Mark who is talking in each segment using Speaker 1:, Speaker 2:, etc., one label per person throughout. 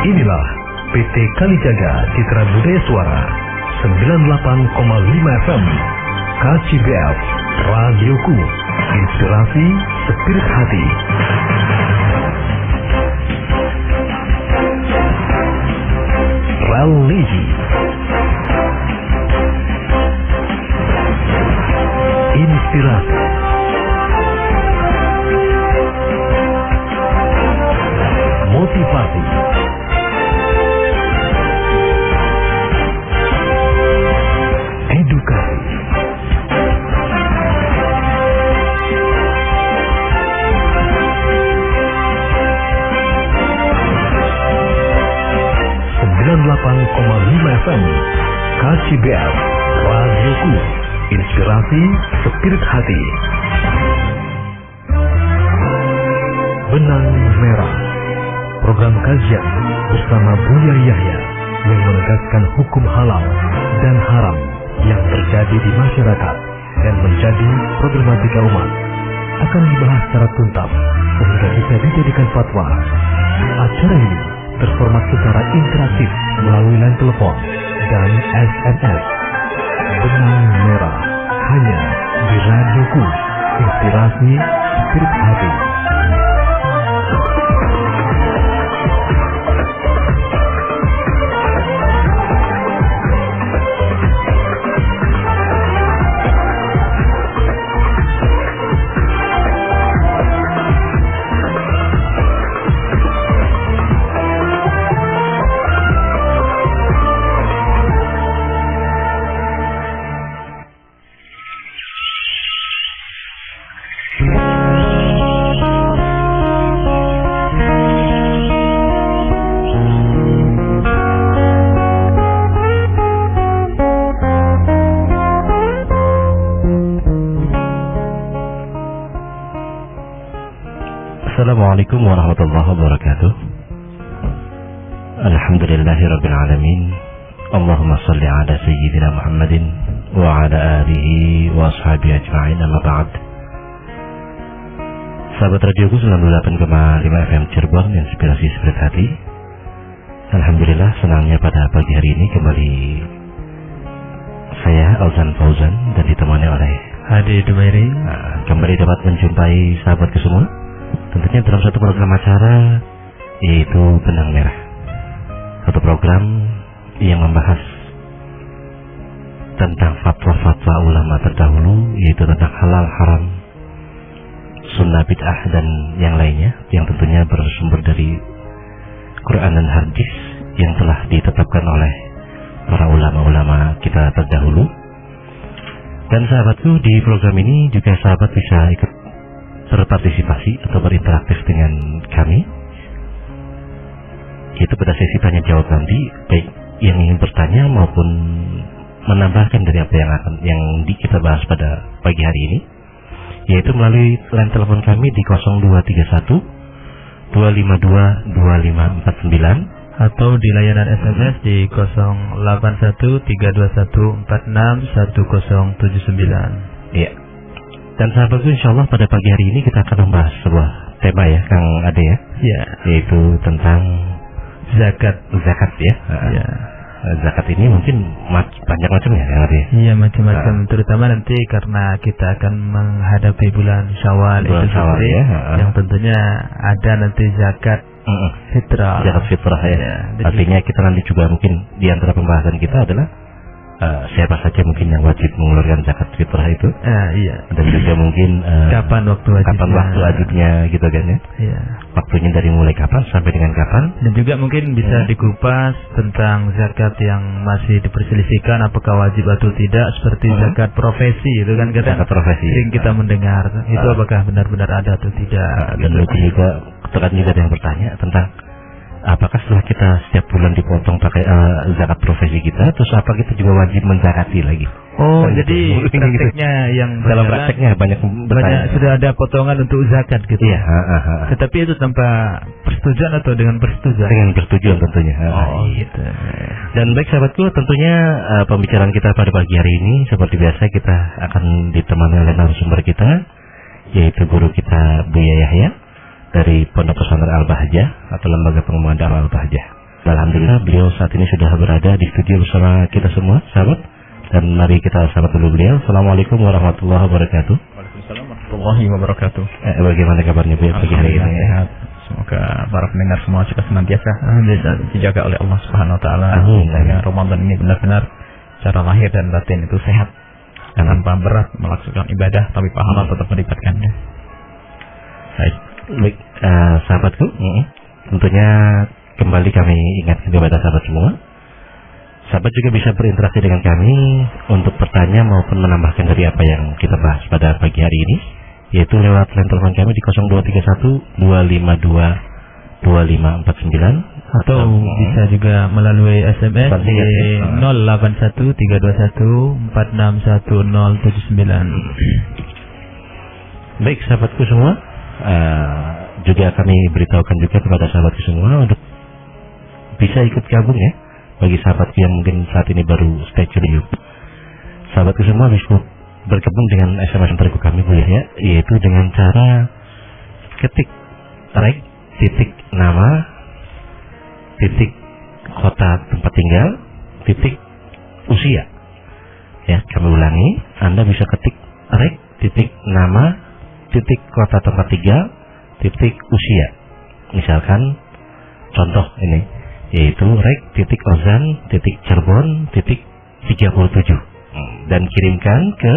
Speaker 1: Inilah PT Kalijaga Citra Budaya Suara 98,5 FM KCBF Radioku, inspirasi spirit hati. Religi, inspirasi, motivasi, edukasi, FM KCBF Radioku, inspirasi spirit hati. Benang Merah, program kajian bersama Buya Yahya yang menegaskan hukum halal dan haram yang terjadi di masyarakat dan menjadi problematika umat akan dibahas secara tuntas sehingga bisa dijadikan fatwa. Acara ini terformat secara interaktif melalui line telepon dan SMS. Benang Merah hanya di Radioku, inspirasi spirit hati. Assalamualaikum warahmatullahi wabarakatuh. Alhamdulillahirabbil alamin. Allahumma shalli ala sayyidina Muhammadin wa ala alihi wa ashabihi ajma'in, amma ba'd. Sahabat radioku 98,5 FM Cirebon, inspirasi spirit hati. Alhamdulillah, senangnya pada pagi hari ini kembali saya Alzan Fauzan dan ditemani oleh
Speaker 2: Hadi Dumairi.
Speaker 1: Kembali dapat menjumpai sahabatku semua, tentunya dalam satu program acara, yaitu Benang Merah. Satu program yang membahas tentang fatwa-fatwa ulama terdahulu, yaitu tentang halal haram, sunnah bid'ah dan yang lainnya, yang tentunya bersumber dari Quran dan hadis yang telah ditetapkan oleh para ulama-ulama kita terdahulu. Dan sahabatku, di program ini juga sahabat bisa ikut berpartisipasi atau berinteraktif dengan kami, yaitu pada sesi tanya jawab nanti, baik yang ingin bertanya maupun menambahkan dari apa yang kita bahas pada pagi hari ini, yaitu melalui line telepon kami di 0231 252 2549
Speaker 2: atau di layanan SMS di 081 321 461079.
Speaker 1: Iya. Dan sahabatku, insyaallah pada pagi hari ini kita akan membahas sebuah tema ya, Kang Ade ya.
Speaker 2: Iya.
Speaker 1: Yaitu tentang zakat ya.
Speaker 2: Iya.
Speaker 1: Zakat ini mungkin banyak macamnya ya, Ade.
Speaker 2: Iya, macam-macam, terutama nanti karena kita akan menghadapi bulan Syawal itu sendiri,
Speaker 1: ya.
Speaker 2: Yang tentunya ada nanti zakat fitrah.
Speaker 1: Zakat fitrah ya. Artinya kita nanti juga mungkin di antara pembahasan kita adalah siapa saja mungkin yang wajib mengeluarkan zakat fitrah itu.
Speaker 2: Iya.
Speaker 1: Dan juga mungkin
Speaker 2: kapan waktu
Speaker 1: wajibnya gitu kan ya.
Speaker 2: Iya.
Speaker 1: Waktunya dari mulai kapan sampai dengan kapan.
Speaker 2: Dan juga mungkin bisa dikupas tentang zakat yang masih diperselisihkan apakah wajib atau tidak, seperti zakat profesi itu kan kadang sering kita mendengar itu apakah benar-benar ada atau tidak.
Speaker 1: Dan mungkin juga tekan juga ada yang bertanya tentang apakah setelah kita setiap bulan dipotong pakai zakat profesi kita, terus apa kita juga wajib menzakati lagi?
Speaker 2: Oh, jadi prakteknya yang
Speaker 1: dalam prakteknya banyak
Speaker 2: sudah ada potongan untuk zakat gitu.
Speaker 1: Iya.
Speaker 2: Tetapi itu tanpa persetujuan atau dengan persetujuan?
Speaker 1: Dengan persetujuan tentunya.
Speaker 2: Gitu.
Speaker 1: Dan baik sahabatku, tentunya pembicaraan kita pada pagi hari ini seperti biasa kita akan ditemani oleh narasumber kita, yaitu guru kita Buya Yahya dari Pondok Pesantren Al-Bahjah atau Lembaga Pengembangan Dakwah Al-Bahjah.
Speaker 3: Alhamdulillah beliau saat ini sudah berada di studio bersama kita semua, sahabat. Dan mari kita sambut dulu beliau. Assalamualaikum warahmatullahi wabarakatuh.
Speaker 4: Waalaikumsalam warahmatullahi wabarakatuh.
Speaker 3: Bagaimana kabarnya Bu pagi hari ini?
Speaker 4: Sehat. Semoga para pendengar semua juga senantiasa dijaga oleh Allah Subhanahu wa taala. Sehingga Ramadan ini benar-benar secara lahir dan batin itu sehat. Tanpa berat melaksanakan ibadah tapi pahala tetap mendapatkannya.
Speaker 3: Baik, sahabatku, tentunya kembali kami ingatkan kepada sahabat semua. Sahabat juga bisa berinteraksi dengan kami untuk bertanya maupun menambahkan dari apa yang kita bahas pada pagi hari ini, yaitu lewat line telepon kami di 0231 252 2549
Speaker 2: atau bisa juga melalui SMS di 081 321 461079.
Speaker 3: Baik, sahabatku semua, juga kami beritahukan juga kepada sahabatku semua untuk bisa ikut gabung ya. Bagi sahabatku yang mungkin saat ini baru stay tune, sahabatku semua bisa bergabung dengan SMS yang terikut kami Bu ya, yaitu dengan cara ketik rek titik nama titik kota tempat tinggal titik usia ya. Kami ulangi, Anda bisa ketik rek titik nama titik kota tempat tinggal titik usia. Misalkan contoh ini, yaitu rek titik Ozan titik Cirebon titik 37, dan kirimkan ke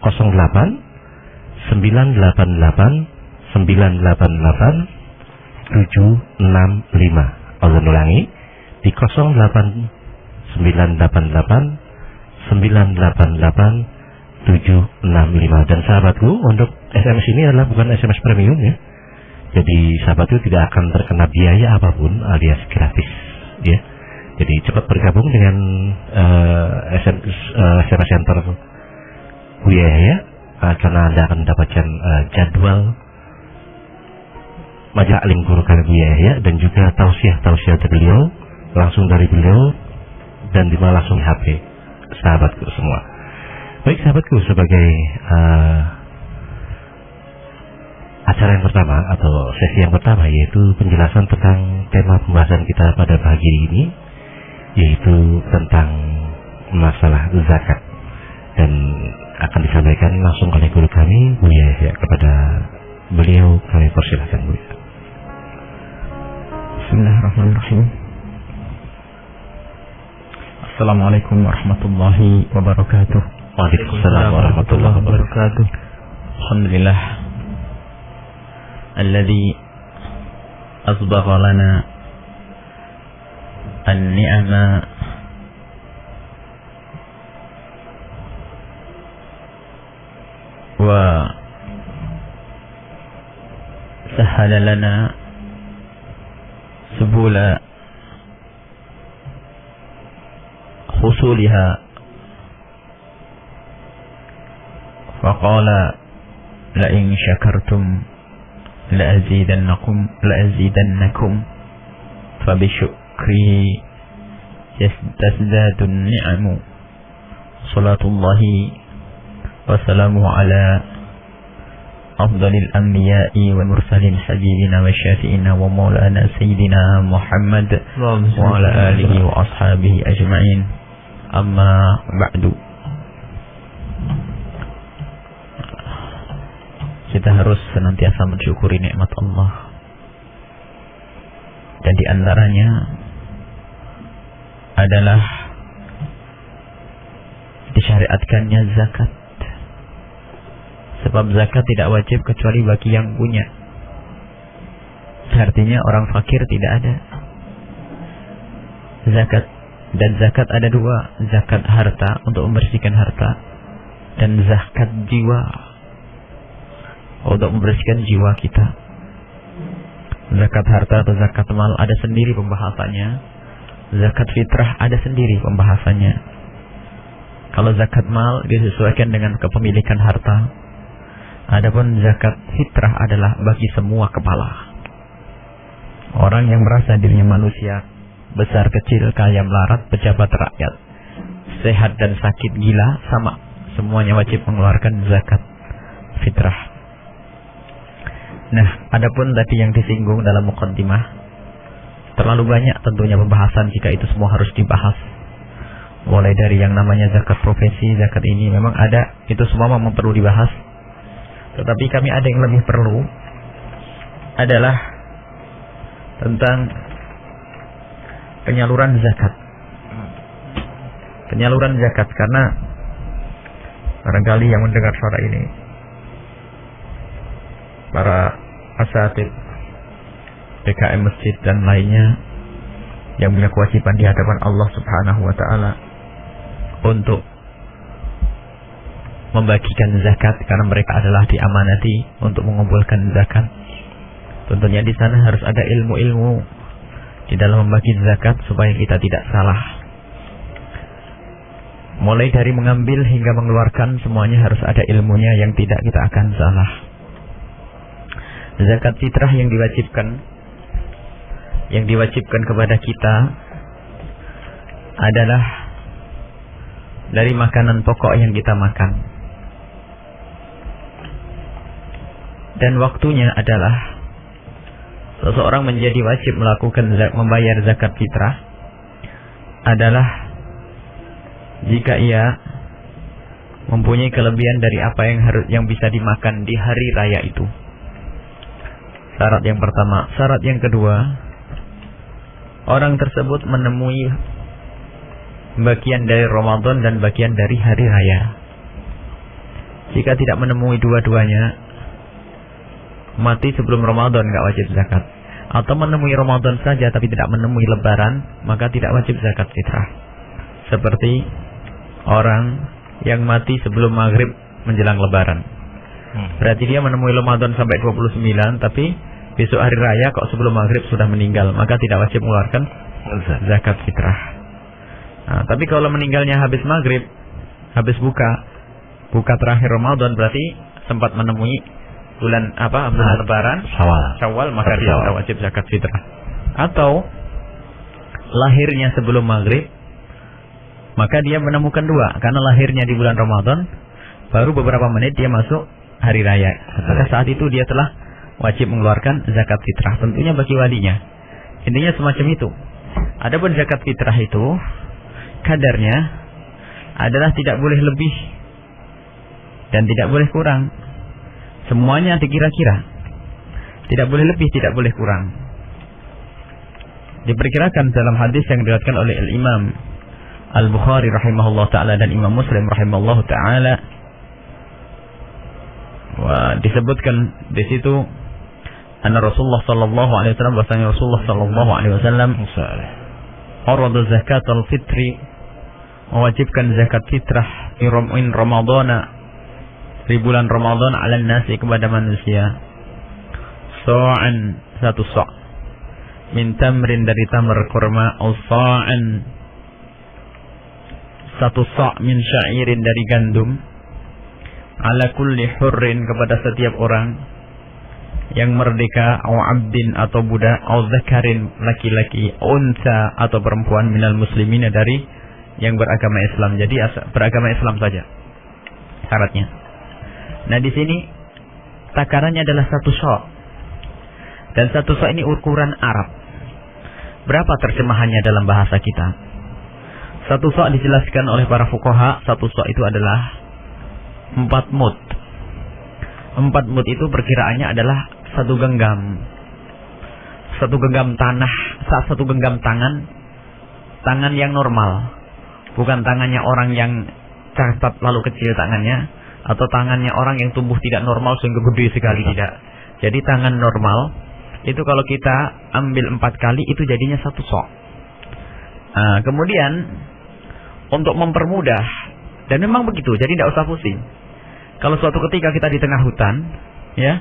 Speaker 3: 08 988 988 765. Ozan ulangi di 08 988 988 765. Dan sahabatku, untuk SMS ini adalah bukan SMS premium ya. Jadi sahabat itu tidak akan terkena biaya apapun alias gratis ya. Jadi cepat bergabung dengan SMS Center Buya ya, karena Anda akan mendapatkan jadwal majelis taklim guru kami Buya ya, dan juga tausiah dari beliau langsung dari beliau dan dimana langsung HP sahabatku semua. Baik sahabatku, sebagai acara yang pertama atau sesi yang pertama, yaitu penjelasan tentang tema pembahasan kita pada pagi ini, yaitu tentang masalah zakat, dan akan disampaikan langsung oleh guru kami Buya ya. Kepada beliau kami persilahkan Buya.
Speaker 4: Bismillahirrahmanirrahim. Assalamualaikum warahmatullahi wabarakatuh.
Speaker 3: Waalaikumsalam warahmatullahi wabarakatuh.
Speaker 4: Alhamdulillah alladzi asbagha lana an-ni'ama wa sahhala lana subula husuliha wa qala la in syakartum la'azidannakum fabisyukri tasdadun ni'amu. Salatullahi wa salamuhu ala afdalil anbiya'i wal mursalin habibina wa syafi'ina wa maulana sayyidina Muhammad wa ala alihi wa ashabihi ajma'in. Amma ba'du. Kita harus senantiasa mensyukuri nikmat Allah, dan di antaranya adalah disyariatkannya zakat. Sebab zakat tidak wajib kecuali bagi yang punya. Artinya orang fakir tidak ada zakat. Dan zakat ada dua, zakat harta untuk membersihkan harta, dan zakat jiwa untuk membersihkan jiwa kita. Zakat harta atau zakat mal ada sendiri pembahasannya. Zakat fitrah ada sendiri pembahasannya. Kalau zakat mal disesuaikan dengan kepemilikan harta. Adapun zakat fitrah adalah bagi semua kepala. Orang yang merasa dirinya manusia, besar kecil, kaya melarat, pejabat rakyat, sehat dan sakit, gila, sama, semuanya wajib mengeluarkan zakat fitrah. Nah, adapun tadi yang disinggung dalam muqaddimah terlalu banyak tentunya pembahasan jika itu semua harus dibahas. Mulai dari yang namanya zakat profesi, zakat ini memang ada, itu semua memang perlu dibahas. Tetapi kami ada yang lebih perlu adalah tentang penyaluran zakat. Penyaluran zakat, karena barangkali yang mendengar suara ini para asatid PKM masjid dan lainnya yang punya kewajiban di hadapan Allah Subhanahu wa taala untuk membagikan zakat, karena mereka adalah diamanati untuk mengumpulkan zakat. Tentunya di sana harus ada ilmu-ilmu di dalam membagi zakat supaya kita tidak salah. Mulai dari mengambil hingga mengeluarkan semuanya harus ada ilmunya yang tidak kita akan salah. Zakat fitrah yang diwajibkan kepada kita adalah dari makanan pokok yang kita makan. Dan waktunya adalah seseorang menjadi wajib membayar zakat fitrah adalah jika ia mempunyai kelebihan dari apa yang bisa dimakan di hari raya itu. Syarat yang pertama. Syarat yang kedua, orang tersebut menemui bagian dari Ramadan dan bagian dari hari raya. Jika tidak menemui dua-duanya, mati sebelum Ramadan nggak wajib zakat. Atau menemui Ramadan saja tapi tidak menemui Lebaran, maka tidak wajib zakat fitrah. Seperti orang yang mati sebelum maghrib menjelang Lebaran. Berarti dia menemui Ramadan sampai 29, tapi besok hari raya kok sebelum maghrib sudah meninggal, maka tidak wajib mengeluarkan zakat fitrah. Nah, tapi kalau meninggalnya habis maghrib, habis buka terakhir Ramadan, berarti sempat menemui bulan Lebaran, Syawal, maka dia tidak wajib zakat fitrah. Atau lahirnya sebelum maghrib, maka dia menemukan dua, karena lahirnya di bulan Ramadan, baru beberapa menit dia masuk hari raya. Maka saat itu dia telah wajib mengeluarkan zakat fitrah, tentunya bagi walinya. Intinya semacam itu. Adapun zakat fitrah itu kadarnya adalah tidak boleh lebih dan tidak boleh kurang. Semuanya dikira-kira. Tidak boleh lebih, tidak boleh kurang. Diperkirakan dalam hadis yang diriwayatkan oleh Imam Al-Bukhari rahimahullah ta'ala dan Imam Muslim rahimahullah ta'ala, disebutkan di situ anna Rasulullah sallallahu alaihi wasallam, bahwasanya Rasulullah sallallahu alaihi wasallam arada zakat al-fitri, mewajibkan zakat fitrah min Ramadana, di bulan Ramadan, ala nasi, kepada manusia, sa'an, satu sa', min tamrin, dari tamar kurma, au sa'an, satu sa' min sya'irin, dari gandum, ala kulli hurrin, kepada setiap orang yang merdeka, au abdin, atau budak, au zakarin, laki-laki, unsa, atau perempuan, minal muslimin, dari yang beragama Islam. Jadi beragama Islam saja syaratnya. Nah, di sini takarannya adalah satu sa'. Dan satu sa' ini ukuran Arab. Berapa terjemahannya dalam bahasa kita? Satu sa' dijelaskan oleh para fuqaha, satu sa' itu adalah 4 mud. 4 mud itu perkiraannya adalah satu genggam. Satu genggam tanah, satu genggam tangan yang normal. Bukan tangannya orang yang cacat lalu kecil tangannya, atau tangannya orang yang tumbuh tidak normal sehingga gede sekali, tidak. Jadi tangan normal itu kalau kita ambil 4 kali itu jadinya satu sa'. Nah, kemudian untuk mempermudah, dan memang begitu, jadi tidak usah pusing. Kalau suatu ketika kita di tengah hutan, ya,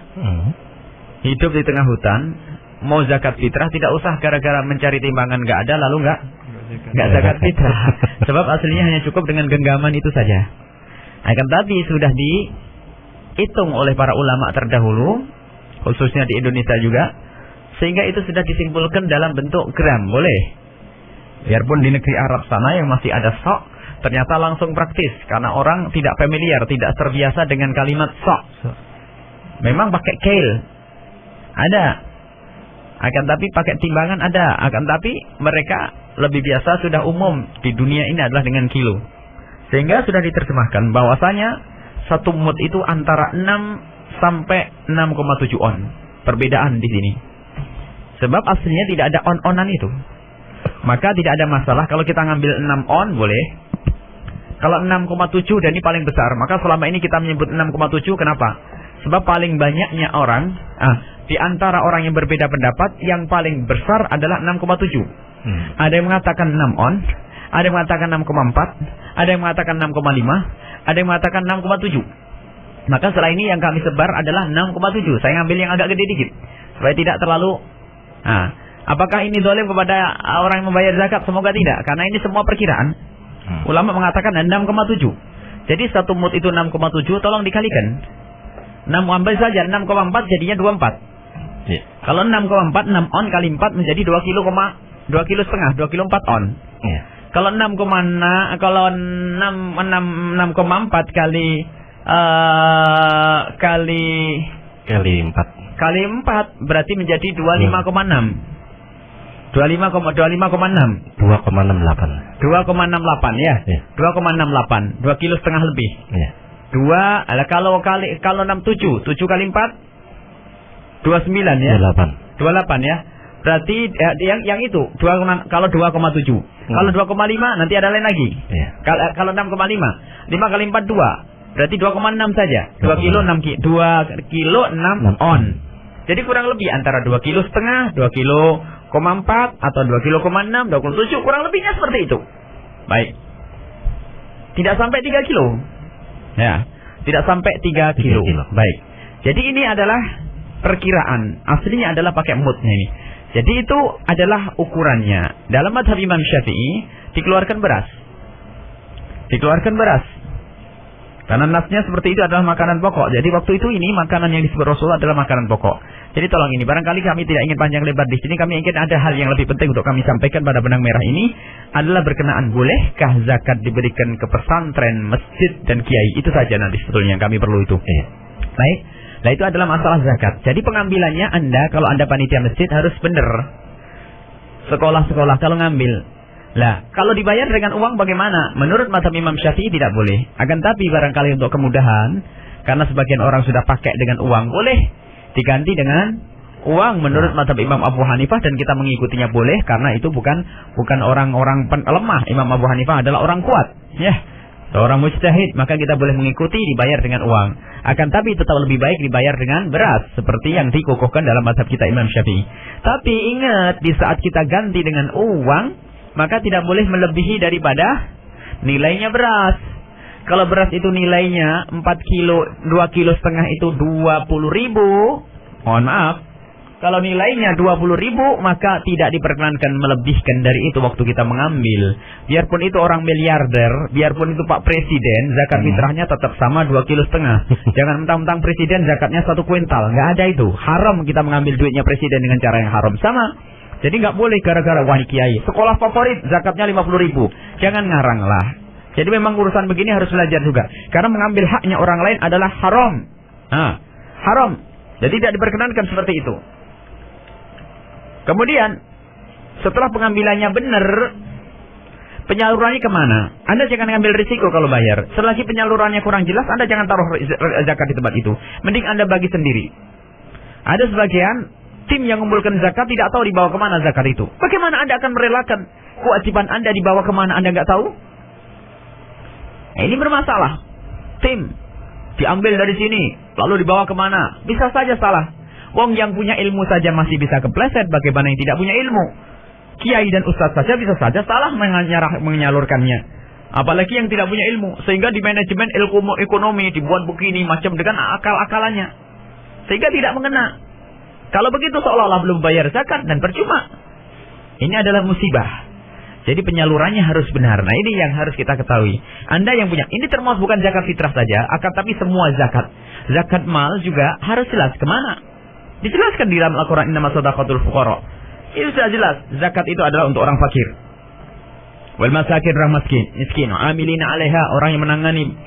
Speaker 4: hidup di tengah hutan, mau zakat fitrah, tidak usah gara-gara mencari timbangan nggak ada lalu nggak zakat fitrah. Sebab aslinya hanya cukup dengan genggaman itu saja. Akan tapi sudah dihitung oleh para ulama terdahulu, khususnya di Indonesia juga, sehingga itu sudah disimpulkan dalam bentuk gram, boleh. Biarpun di negeri Arab sana yang masih ada sa', ternyata langsung praktis, karena orang tidak familiar, tidak terbiasa dengan kalimat sa'. Memang pakai kail, ada. Akan tapi pakai timbangan ada. Akan tapi mereka lebih biasa sudah umum di dunia ini adalah dengan kilo. Sehingga sudah diterjemahkan bahwasanya satu mud itu antara 6 sampai 6,7 on. Perbedaan di sini. Sebab aslinya tidak ada on-onan itu. Maka tidak ada masalah kalau kita ngambil 6 on boleh. Kalau 6,7 dan ini paling besar, maka selama ini kita menyebut 6,7 kenapa? Sebab paling banyaknya orang, di antara orang yang berbeda pendapat, yang paling besar adalah 6,7. Ada yang mengatakan 6 on, ada yang mengatakan 6,4, ada yang mengatakan 6,5, ada yang mengatakan 6,7. Maka setelah ini yang kami sebar adalah 6,7. Saya ngambil yang agak gede dikit supaya tidak terlalu. Apakah ini zalim kepada orang yang membayar zakat? Semoga tidak, karena ini semua perkiraan. Ulama mengatakan 6,7. Jadi satu mud itu 6,7, tolong dikalikan. 6 ambil saja 6,4 jadinya 24. Yeah. Kalau 6,4 6 on kali 4 menjadi 2 kilo setengah, 2 kilo 4 on. Yeah. Kalau 6,4 kali 4 berarti menjadi 25,6. 25,6.
Speaker 3: 2,68
Speaker 4: ya. Yeah. 2,68. 2 kilo setengah lebih.
Speaker 3: Yeah.
Speaker 4: 2 kalau 67 kali 4 29 ya. 28 ya. Berarti yang itu kalau 2,7. Kalau 2,5 nanti ada lain lagi. Yeah. Kalau 6,5 5 kali 4 2. Berarti 2,6 saja. 2 kilo 6 on. Jadi kurang lebih antara 2 kilo setengah, 2 kilo 4 atau 2 kilo 6, 27 kurang lebihnya seperti itu. Baik. Tidak sampai 3 kilo. Ya, tidak sampai 3 kilo. Baik. Jadi ini adalah perkiraan. Aslinya adalah pakai mudnya ini. Jadi itu adalah ukurannya. Dalam mazhab Imam Syafi'i dikeluarkan beras. Karena nasnya seperti itu adalah makanan pokok. Jadi waktu itu ini makanan yang disebut Rasulullah adalah makanan pokok. Jadi tolong ini, barangkali kami tidak ingin panjang lebar di sini. Kami ingin ada hal yang lebih penting untuk kami sampaikan pada benang merah ini adalah berkenaan bolehkah zakat diberikan ke pesantren, masjid dan kiai. Itu saja nanti sebetulnya yang kami perlu itu. Baik. Nah itu adalah masalah zakat. Jadi pengambilannya kalau Anda panitia masjid harus benar. Sekolah-sekolah kalau ngambil. Lah, kalau dibayar dengan uang bagaimana? Menurut mazhab Imam Syafi'i tidak boleh. Akan tapi barangkali untuk kemudahan, karena sebagian orang sudah pakai dengan uang, boleh diganti dengan uang menurut mazhab Imam Abu Hanifah, dan kita mengikutinya boleh karena itu bukan orang-orang lemah. Imam Abu Hanifah adalah orang kuat, ya. Seorang mujtahid, maka kita boleh mengikuti dibayar dengan uang. Akan tapi tetap lebih baik dibayar dengan beras seperti yang dikukuhkan dalam mazhab kita Imam Syafi'i. Tapi ingat, di saat kita ganti dengan uang, maka tidak boleh melebihi daripada nilainya beras. Kalau beras itu nilainya 4 kilo, 2 kilo setengah itu 20.000. Mohon maaf. Kalau nilainya 20.000, maka tidak diperkenankan melebihkan dari itu waktu kita mengambil. Biarpun itu orang miliarder, biarpun itu Pak Presiden, zakat fitrahnya tetap sama 2 kilo setengah. Jangan mentang-mentang Presiden zakatnya 1 kuintal. Nggak ada itu. Haram kita mengambil duitnya Presiden dengan cara yang haram. Sama. Jadi nggak boleh gara-gara wah kiai sekolah favorit zakatnya 50.000. Jangan ngarang lah. Jadi memang urusan begini harus belajar juga. Karena mengambil haknya orang lain adalah haram. Haram. Jadi tidak diperkenankan seperti itu. Kemudian setelah pengambilannya benar, penyalurannya kemana? Anda jangan ngambil risiko kalau bayar. Selagi penyalurannya kurang jelas, Anda jangan taruh zakat di tempat itu. Mending Anda bagi sendiri. Ada sebagian tim yang mengumpulkan zakat tidak tahu dibawa kemana zakat itu. Bagaimana Anda akan merelakan kewajiban Anda dibawa kemana Anda nggak tahu? Nah, ini bermasalah. Tim diambil dari sini, lalu dibawa kemana? Bisa saja salah. Wong yang punya ilmu saja masih bisa kepleset, bagaimana yang tidak punya ilmu? Kiai dan ustadz saja bisa saja salah menyalurkannya. Apalagi yang tidak punya ilmu. Sehingga di manajemen ilmu ekonomi dibuat begini macam dengan akal-akalannya. Sehingga tidak mengena. Kalau begitu seolah-olah belum bayar zakat dan percuma. Ini adalah musibah. Jadi penyalurannya harus benar. Nah ini yang harus kita ketahui. Anda yang punya, ini termasuk bukan zakat fitrah saja, akan tapi semua zakat. Zakat mal juga harus jelas kemana. Dijelaskan di dalam Al-Quran, innamas shadaqatul fuqara. Itu sudah jelas. Zakat itu adalah untuk orang fakir. Wal masakin, orang miskin. Amilina alaiha, orang yang menangani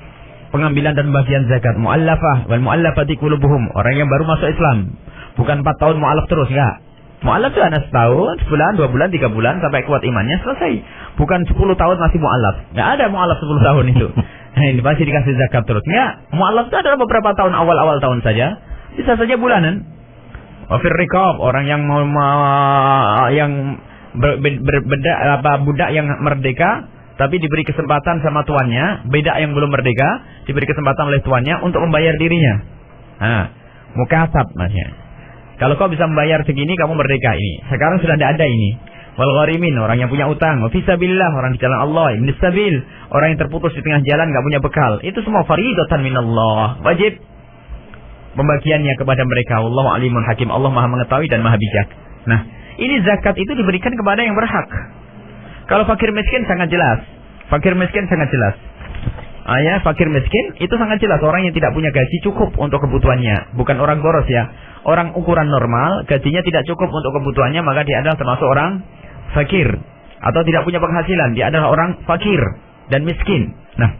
Speaker 4: pengambilan dan pembagian zakat. Mu'allafah, wal mu'allafati qulubuhum, orang yang baru masuk Islam. Bukan 4 tahun mu'alaf terus, enggak.
Speaker 5: Mu'allaf itu anak setahun, sebulan, 2 bulan, 3 bulan sampai kuat imannya selesai. Bukan 10 tahun masih mu'allaf. Nggak ada mu'allaf 10 tahun itu. Nah, ini pasti dikasih zakat terus. Nggak, mu'allaf itu adalah beberapa tahun, awal-awal tahun saja. Bisa saja bulanan. Wafir riqab, orang yang budak yang merdeka tapi diberi kesempatan sama tuannya, beda yang belum merdeka, diberi kesempatan oleh tuannya untuk membayar dirinya. Nah, mukasab maksudnya. Kalau kau bisa membayar segini, kamu merdeka ini. Sekarang sudah tidak ada ini. Wal gharimin, orang yang punya utang. Wa fisabilillah, orang di jalan Allah. Ibn sabil, orang yang terputus di tengah jalan, nggak punya bekal. Itu semua faridatan minallah. Wajib pembagiannya kepada mereka. Wallahu alimun hakim. Allah Maha mengetahui dan Maha bijak. Nah, ini zakat itu diberikan kepada yang berhak. Kalau fakir miskin sangat jelas. Fakir miskin sangat jelas. Fakir miskin itu sangat jelas. Orang yang tidak punya gaji cukup untuk kebutuhannya. Bukan orang boros ya. Orang ukuran normal, gajinya tidak cukup untuk kebutuhannya, maka dia adalah termasuk orang fakir. Atau tidak punya penghasilan, dia adalah orang fakir dan miskin. Nah,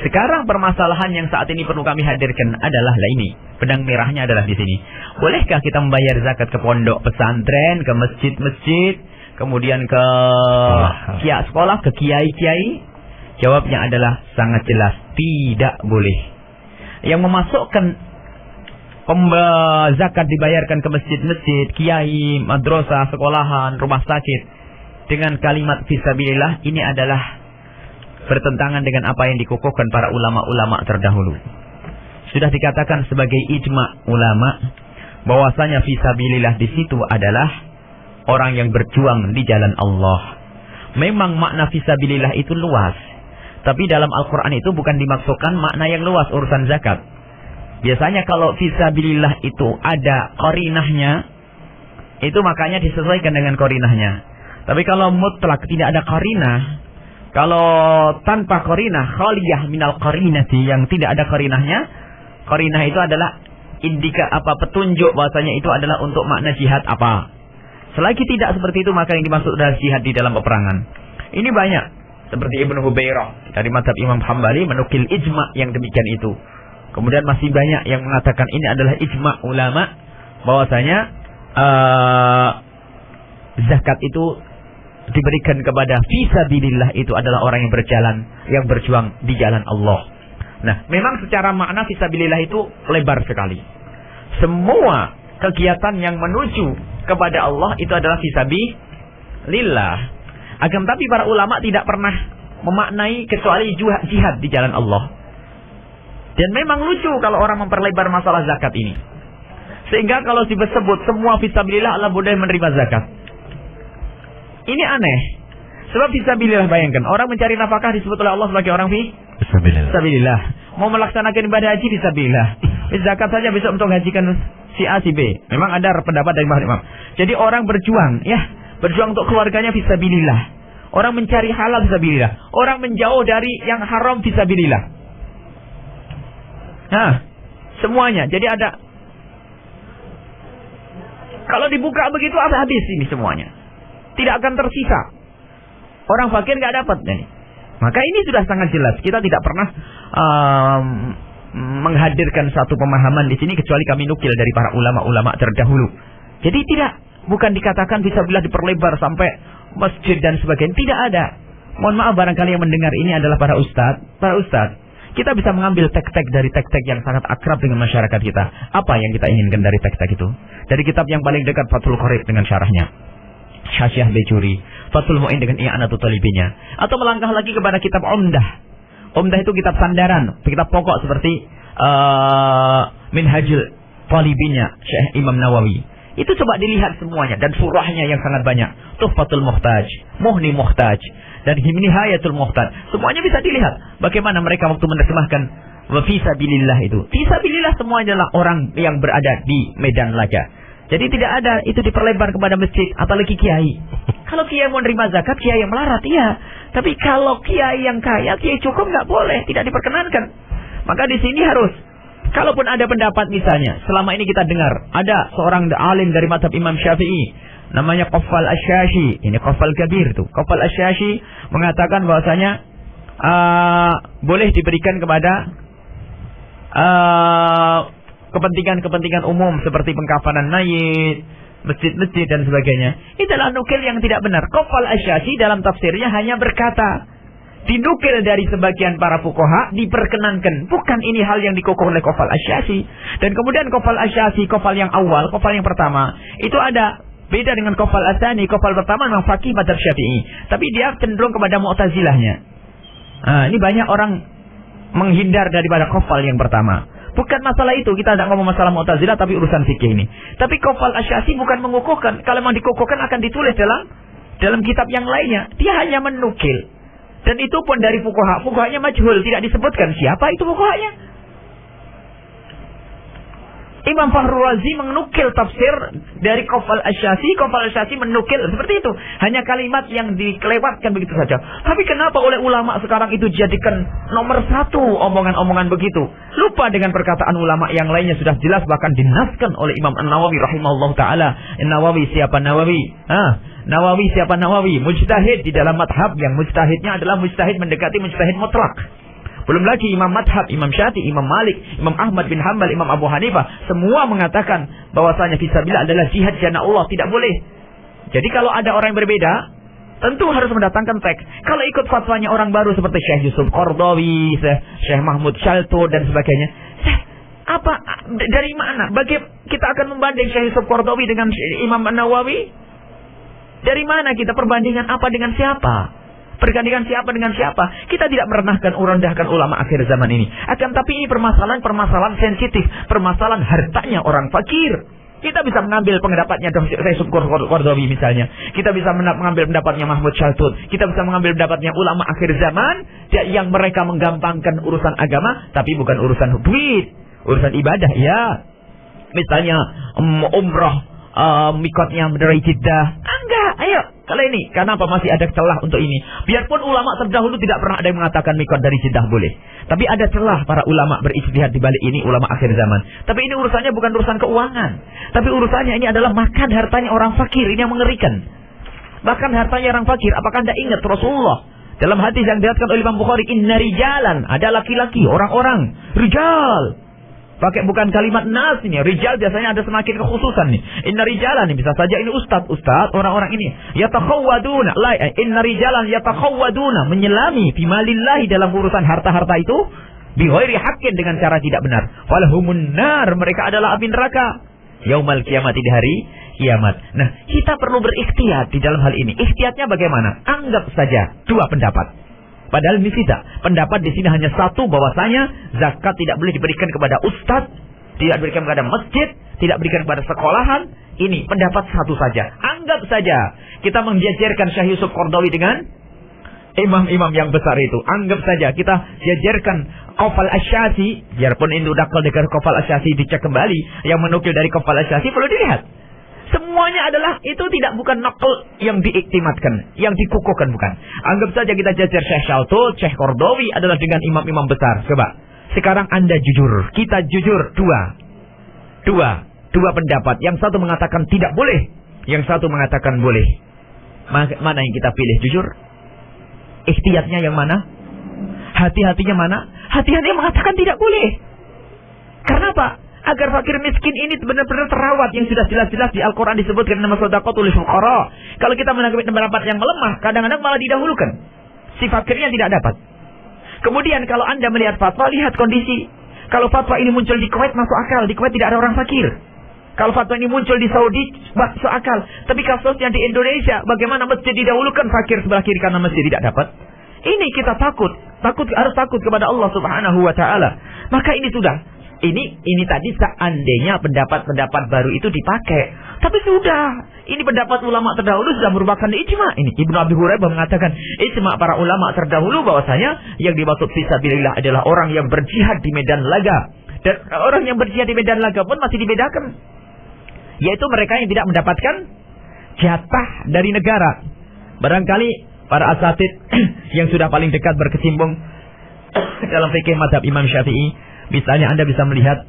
Speaker 5: sekarang permasalahan yang saat ini perlu kami hadirkan adalah ini. Pedang merahnya adalah di sini. Bolehkah kita membayar zakat ke pondok pesantren, ke masjid-masjid, kemudian ke sekolah, ke kiai-kiai? Jawabnya adalah sangat jelas, tidak boleh. Yang memasukkan zakat dibayarkan ke masjid-masjid, kiai, madrasah, sekolahan, rumah sakit dengan kalimat fisabilillah, ini adalah bertentangan dengan apa yang dikukuhkan para ulama-ulama terdahulu. Sudah dikatakan sebagai ijma ulama bahwasanya fisabilillah di situ adalah orang yang berjuang di jalan Allah. Memang makna fisabilillah itu luas, tapi dalam Al-Quran itu bukan dimaksudkan makna yang luas urusan zakat. Biasanya kalau fisabilillah itu ada qarinahnya, itu makanya disesuaikan dengan qarinahnya. Tapi kalau mutlak tidak ada qarinah, kalau tanpa qarinah, khaliyah minal qarinati, yang tidak ada qarinahnya, qarinah itu adalah petunjuk bahwasanya itu adalah untuk makna jihad apa. Selagi tidak seperti itu, maka yang dimaksud adalah jihad di dalam peperangan. Ini banyak. Seperti Ibnu Hubairah dari mazhab Imam Hambali menukil ijma yang demikian itu. Kemudian masih banyak yang mengatakan ini adalah ijma ulama bahwasanya zakat itu diberikan kepada fisabilillah, itu adalah orang yang berjuang di jalan Allah. Nah, memang secara makna fisabilillah itu lebar sekali. Semua kegiatan yang menuju kepada Allah itu adalah fisabilillah. Akan tapi para ulama tidak pernah memaknai kecuali jihad di jalan Allah. Dan memang lucu kalau orang memperlebar masalah zakat ini. Sehingga kalau disebut semua fisabilillah Allah boleh menerima zakat. Ini aneh. Sebab fisabilillah, bayangkan, orang mencari nafkah disebut oleh Allah sebagai orang fisabilillah. Mau melaksanakan ibadah haji fisabilillah. Zakat saja besok untuk hajikan si A si B. Memang ada pendapat dari imam. Jadi orang berjuang untuk keluarganya fisabilillah. Orang mencari halal fisabilillah. Orang menjauh dari yang haram fisabilillah. Nah, semuanya. Jadi ada, kalau dibuka begitu habis ini semuanya. Tidak akan tersisa. Orang fakir nggak dapat nih. Maka ini sudah sangat jelas. Kita tidak pernah menghadirkan satu pemahaman di sini kecuali kami nukil dari para ulama-ulama terdahulu. Jadi bukan dikatakan fisabilillah diperlebar sampai masjid dan sebagainya. Tidak ada. Mohon maaf barangkali yang mendengar ini adalah para ustadz. Kita bisa mengambil tek-tek dari tek-tek yang sangat akrab dengan masyarakat kita. Apa yang kita inginkan dari tek-tek itu? Dari kitab yang paling dekat, Fathul Qorib dengan syarahnya, Syasyah Bejuri, Fathul Mu'in dengan I'anatul Talibinnya. Atau melangkah lagi kepada kitab Umdah. Umdah itu kitab sandaran, kitab pokok seperti Minhajul Talibinnya Syekh Imam Nawawi. Itu coba dilihat semuanya, dan surahnya yang sangat banyak. Tuhfatul Muhtaj, Muhni Muhtaj, dan Nihayatul Muhtaj. Semuanya bisa dilihat bagaimana mereka waktu menerjemahkan fisabilillah itu. Fisabilillah semua adalah orang yang berada di medan laga. Jadi tidak ada itu diperlebar kepada masjid, apalagi kiai. Kalau kiai mau nerima zakat, kiai yang melarat, iya. Tapi kalau kiai yang kaya, kiai cukup nggak boleh, tidak diperkenankan. Maka di sini harus, kalaupun ada pendapat misalnya, selama ini kita dengar ada seorang alim dari mazhab Imam Syafi'i, namanya Qaffal Asy-Syashi. Ini Qaffal Kabir tuh. Qaffal Asy-Syashi mengatakan bahwasanya boleh diberikan kepada kepentingan-kepentingan umum seperti pengkafanan mayit, masjid-masjid dan sebagainya. Itulah nukil yang tidak benar. Qafal Asy-Syafi'i dalam tafsirnya hanya berkata, dinukil dari sebagian para fuqaha, diperkenankan. Bukan ini hal yang dikukuh oleh Qafal Asy-Syafi'i. Dan kemudian Qafal Asy-Syafi'i, qafal yang awal, qafal yang pertama, itu ada beda dengan qafal Ats-Tsani. Qafal pertama memang faqih madzhab Syafi'i, tapi dia cenderung kepada Mu'tazilahnya. Ini banyak orang menghindar daripada qafal yang pertama. Bukan masalah itu, kita tidak ngomong masalah Mu'tazilah, tapi urusan fikih ini. Tapi qafal Asy-Syafi'i bukan mengukuhkan. Kalau memang dikukuhkan akan ditulis dalam kitab yang lainnya. Dia hanya menukil. Dan itu pun dari fuqaha. Fuqahanya majhul, tidak disebutkan siapa itu fuqahanya. Imam Fakhrul Razi menukil tafsir dari Qafal Asy-Syafi'i. Qafal Asy-Syafi'i menukil seperti itu. Hanya kalimat yang dilewatkan begitu saja. Tapi kenapa oleh ulama sekarang itu jadikan nomor satu omongan-omongan begitu? Lupa dengan perkataan ulama yang lainnya sudah jelas bahkan dinaskan oleh Imam An-Nawawi rahimahullah ta'ala. Nawawi siapa Nawawi? Nawawi siapa Nawawi? Mujtahid di dalam madhab yang mujtahidnya adalah mujtahid mendekati mujtahid mutlak. Belum lagi imam madhab, Imam Syafi'i, Imam Malik, Imam Ahmad bin Hanbal, Imam Abu Hanifah. Semua mengatakan bahwasanya fisabilillah adalah jihad jana Allah. Tidak boleh. Jadi kalau ada orang yang berbeda, tentu harus mendatangkan teks. Kalau ikut fatwanya orang baru seperti Syekh Yusuf Qaradawi, Syekh Mahmud Shalto dan sebagainya. Dari mana? Kita akan membanding Syekh Yusuf Qaradawi dengan Imam An-Nawawi? Dari mana kita perbandingan apa dengan siapa? Perbandingan siapa dengan siapa? Kita tidak merendahkan ulama akhir zaman ini. Akan tapi ini permasalahan sensitif. Permasalahan hartanya orang fakir. Kita bisa mengambil pendapatnya Syekh Qaradawi misalnya. Kita bisa mengambil pendapatnya Mahmud Shaltut. Kita bisa mengambil pendapatnya ulama akhir zaman yang mereka menggampangkan urusan agama, tapi bukan urusan duit, urusan ibadah. Ya, misalnya umroh, mikotnya dari Jeddah. Enggak, ayo. Kalau ini, kenapa masih ada celah untuk ini? Biarpun ulama terdahulu tidak pernah ada yang mengatakan mikot dari Jeddah boleh. Tapi ada celah para ulama berijtihad di balik ini, ulama akhir zaman. Tapi ini urusannya bukan urusan keuangan. Tapi urusannya ini adalah makan hartanya orang fakir. Ini yang mengerikan. Bahkan hartanya orang fakir. Apakah Anda ingat Rasulullah dalam hadis yang diriwayatkan oleh Imam Bukhari, inna rijalan, ada laki-laki, orang-orang, rijal. Pakai bukan kalimat nas ini. Rijal biasanya ada semakin kekhususan nih. Inna rijalan ini bisa saja ini ustaz orang-orang ini yatakhawwaduna. Inna rijalan yatakhawwaduna, menyelami fi malillahi dalam urusan harta-harta itu bi ghairi haqqin, dengan cara tidak benar. Falahumun nar, mereka adalah api neraka yaumal kiamat, di hari kiamat. Nah, kita perlu berikhtiar di dalam hal ini. Ikhtiyatnya bagaimana? Anggap saja dua pendapat. Padahal ini tidak. Pendapat di sini hanya satu, bahwasanya zakat tidak boleh diberikan kepada ustadz, tidak diberikan kepada masjid, tidak diberikan kepada sekolahan. Ini pendapat satu saja. Anggap saja kita menjajarkan Syekh Yusuf Qaradawi dengan imam-imam yang besar itu. Anggap saja kita jajarkan Qafal Asy-Syafi'i, biarpun itu dakal dengan Qafal Asy-Syafi'i, dicek kembali yang menukil dari Qafal Asy-Syafi'i perlu dilihat. Semuanya adalah itu bukan naql yang diiktimatkan, yang dikukuhkan, bukan. Anggap saja kita jajar Syekh Shaltut, Syekh Qaradawi adalah dengan imam-imam besar. Coba, sekarang Anda jujur, kita jujur, dua pendapat. Yang satu mengatakan tidak boleh, yang satu mengatakan boleh. Mana yang kita pilih jujur? Ikhtiyatnya yang mana? Hati-hatinya mana? Hati-hatinya mengatakan tidak boleh. Karena apa? Agar fakir miskin ini benar-benar terawat, yang sudah jelas-jelas di Al-Quran disebutkan nama shadaqatul fuqara. Kalau kita menanggapi pendapat yang melemah, kadang-kadang malah didahulukan. Si fakirnya tidak dapat. Kemudian kalau Anda melihat fatwa, lihat kondisi. Kalau fatwa ini muncul di Kuwait, masuk akal. Di Kuwait tidak ada orang fakir. Kalau fatwa ini muncul di Saudi, masuk akal. Tapi kasusnya di Indonesia, bagaimana masjid didahulukan, fakir sebelah kiri karena masjid tidak dapat. Ini kita harus takut kepada Allah Subhanahu wa Ta'ala. Maka ini sudah. Ini tadi seandainya pendapat-pendapat baru itu dipakai. Tapi sudah. Ini pendapat ulama terdahulu sudah merupakan ijma. Ini Ibnu Abi Hurairah mengatakan ijma para ulama terdahulu bahwasanya yang dimaksud fisabilillah adalah orang yang berjihad di medan laga. Dan orang yang berjihad di medan laga pun masih dibedakan. Yaitu mereka yang tidak mendapatkan jatah dari negara. Barangkali para asatid yang sudah paling dekat berkecimpung dalam fikih mazhab Imam Syafi'i, misalnya Anda bisa melihat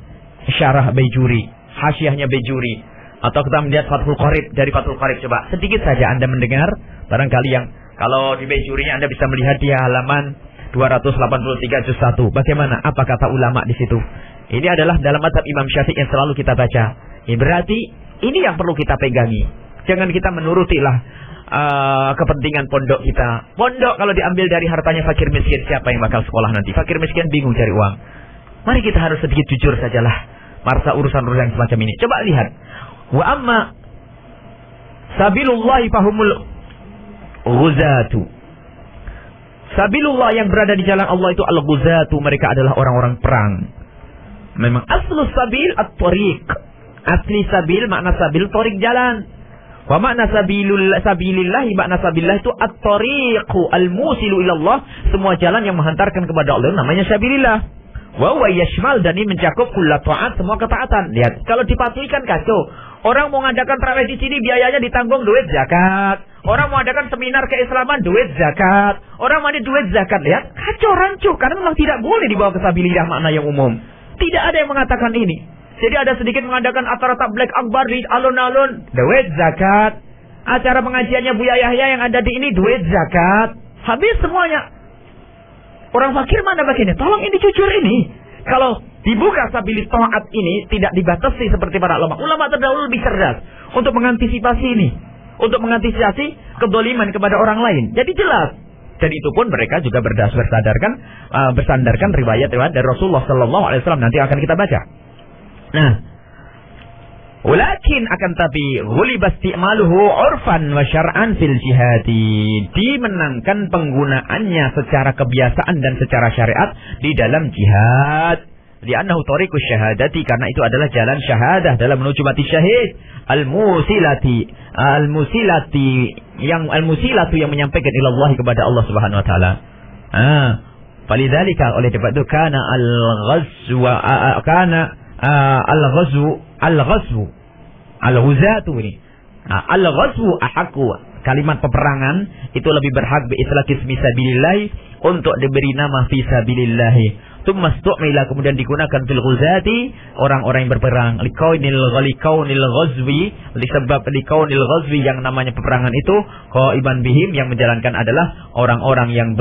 Speaker 5: syarah Baijuri, hasyiahnya Baijuri, atau kita melihat Fathul Qarib, dari Fathul Qarib. Coba sedikit saja Anda mendengar, barangkali yang kalau di Baijurinya Anda bisa melihat di halaman 283 juz 1. Bagaimana? Apa kata ulama di situ? Ini adalah dalam mazhab Imam Syafi'i yang selalu kita baca. Berarti ini yang perlu kita pegangi. Jangan kita menurutilah kepentingan pondok kita. Pondok kalau diambil dari hartanya fakir miskin, siapa yang bakal sekolah nanti? Fakir miskin bingung cari uang. Mari kita harus sedikit jujur sajalah masa urusan-urusan semacam ini. Coba lihat. Wa amma sabilullahi fahumul ghuzatu. Sabilullah yang berada di jalan Allah itu al-ghuzatu, mereka adalah orang-orang perang. Memang aslus sabil at-tariq. Asli sabil makna sabil tariq jalan. Wa makna sabilillahi makna sabillah itu at-tariqu al-musilu ilallah, semua jalan yang menghantarkan kepada Allah namanya sabilillah. Wa huwa yashmal, dan ini mencakup kullu ta'at, semua ketaatan. Lihat, kalau dipastikan kacau. Orang mau ngadakan tarawih di sini biayanya ditanggung duit zakat. Orang mau adakan seminar keislaman duit zakat. Orang mau ada duit zakat, lihat, kacau rancu karena memang tidak boleh dibawa ke sabilillah makna yang umum. Tidak ada yang mengatakan ini. Jadi ada sedikit mengadakan acara tabligh akbar di alun-alun, duit zakat. Acara pengajiannya Buya Yahya yang ada di ini duit zakat. Habis semuanya. Orang fakir mana bagiannya? Tolong ini jujur ini. Kalau dibuka sabilit taat ini tidak dibatasi seperti para ulama. Ulama terdahulu lebih cerdas untuk mengantisipasi ini. Untuk mengantisipasi kedoliman kepada orang lain. Jadi jelas. Dan itu pun mereka juga bersandarkan riwayat-riwayat dari Rasulullah SAW. Nanti akan kita baca. Nah, walakin akan tapi ghuliba isti'maluhu urfan wa syar'an fil jihadi, dimenangkan penggunaannya secara kebiasaan dan secara syariat di dalam jihad. Li'annahu tariqus syahadati, karena itu adalah jalan syahadah dalam menuju mati syahid. Al-musilati yang menyampaikan ilallah kepada Allah Subhanahu wa taala. Falidzalika, oleh sebab itu kana al-ghazwu ini. Al-ghazwu ahaqu, kalimat peperangan itu lebih berhak bi itlaqi ismi sabilillah, untuk diberi nama fi sabilillah. Tsumma stu'mila, kemudian digunakan fil ghuzati, orang-orang yang berperang. Likaunil ghazwi, disebab likaunil ghazwi yang namanya peperangan itu qaiban bihim, yang menjalankan adalah orang-orang yang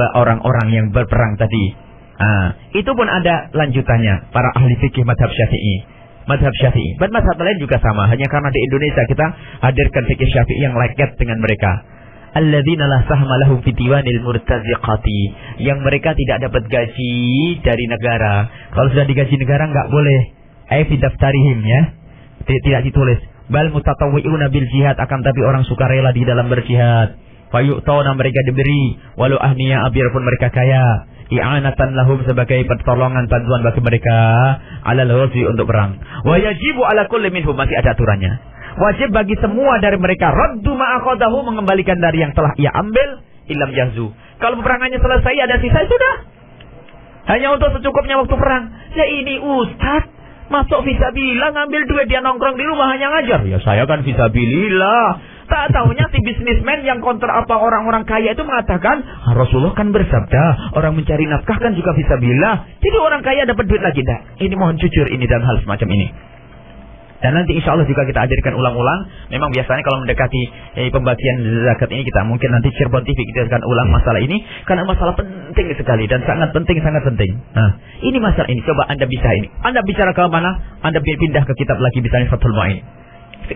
Speaker 5: berperang tadi. Itu pun ada lanjutannya para ahli fikih mazhab Syafi'i. Dan mazhab lain juga sama, hanya karena di Indonesia kita hadirkan fikih Syafi'i yang leket dengan mereka. Alladzina la sahma lahum fi diwanil murtaziqati, yang mereka tidak dapat gaji dari negara. Kalau sudah digaji negara enggak boleh fi daftarihim, ya. Tidak ditulis. Bal mutatawwi'una bil jihad, akan tapi orang sukarela di dalam berjihad. Fayu'tawna, mereka diberi, walau ahniya, biarpun mereka kaya. I'anatan lahum, sebagai pertolongan bantuan bagi mereka, alal ghazwi, untuk perang. Wa yajibu ala kulli minhum, masih ada aturannya. Wajib bagi semua dari mereka raddu ma'aqadahu, mengembalikan dari yang telah ia ambil, ilam yahzu. Kalau peperangannya selesai ada sisa, sudah. Hanya untuk secukupnya waktu perang. Ya ini ustaz masuk fisabilillah, ngambil duit, dia nongkrong di rumah hanya ngajar. Ya saya kan fisabilillah. Tak tahunya si bisnismen yang kontra apa orang-orang kaya itu mengatakan, Rasulullah kan bersabda, orang mencari nafkah kan juga fisabilillah. Jadi orang kaya dapat duit lagi. Nah, ini mohon jujur ini dalam hal semacam ini. Dan nanti insya Allah juga kita ajarkan ulang-ulang. Memang biasanya kalau mendekati pembagian zakat ini, kita mungkin nanti Cirebon TV kita akan ulang masalah ini, karena masalah penting sekali dan sangat penting. Nah, ini masalah ini. Coba Anda bisa ini. Anda bicara ke mana? Anda pindah ke kitab lagi, misalnya Fathul Mu'in.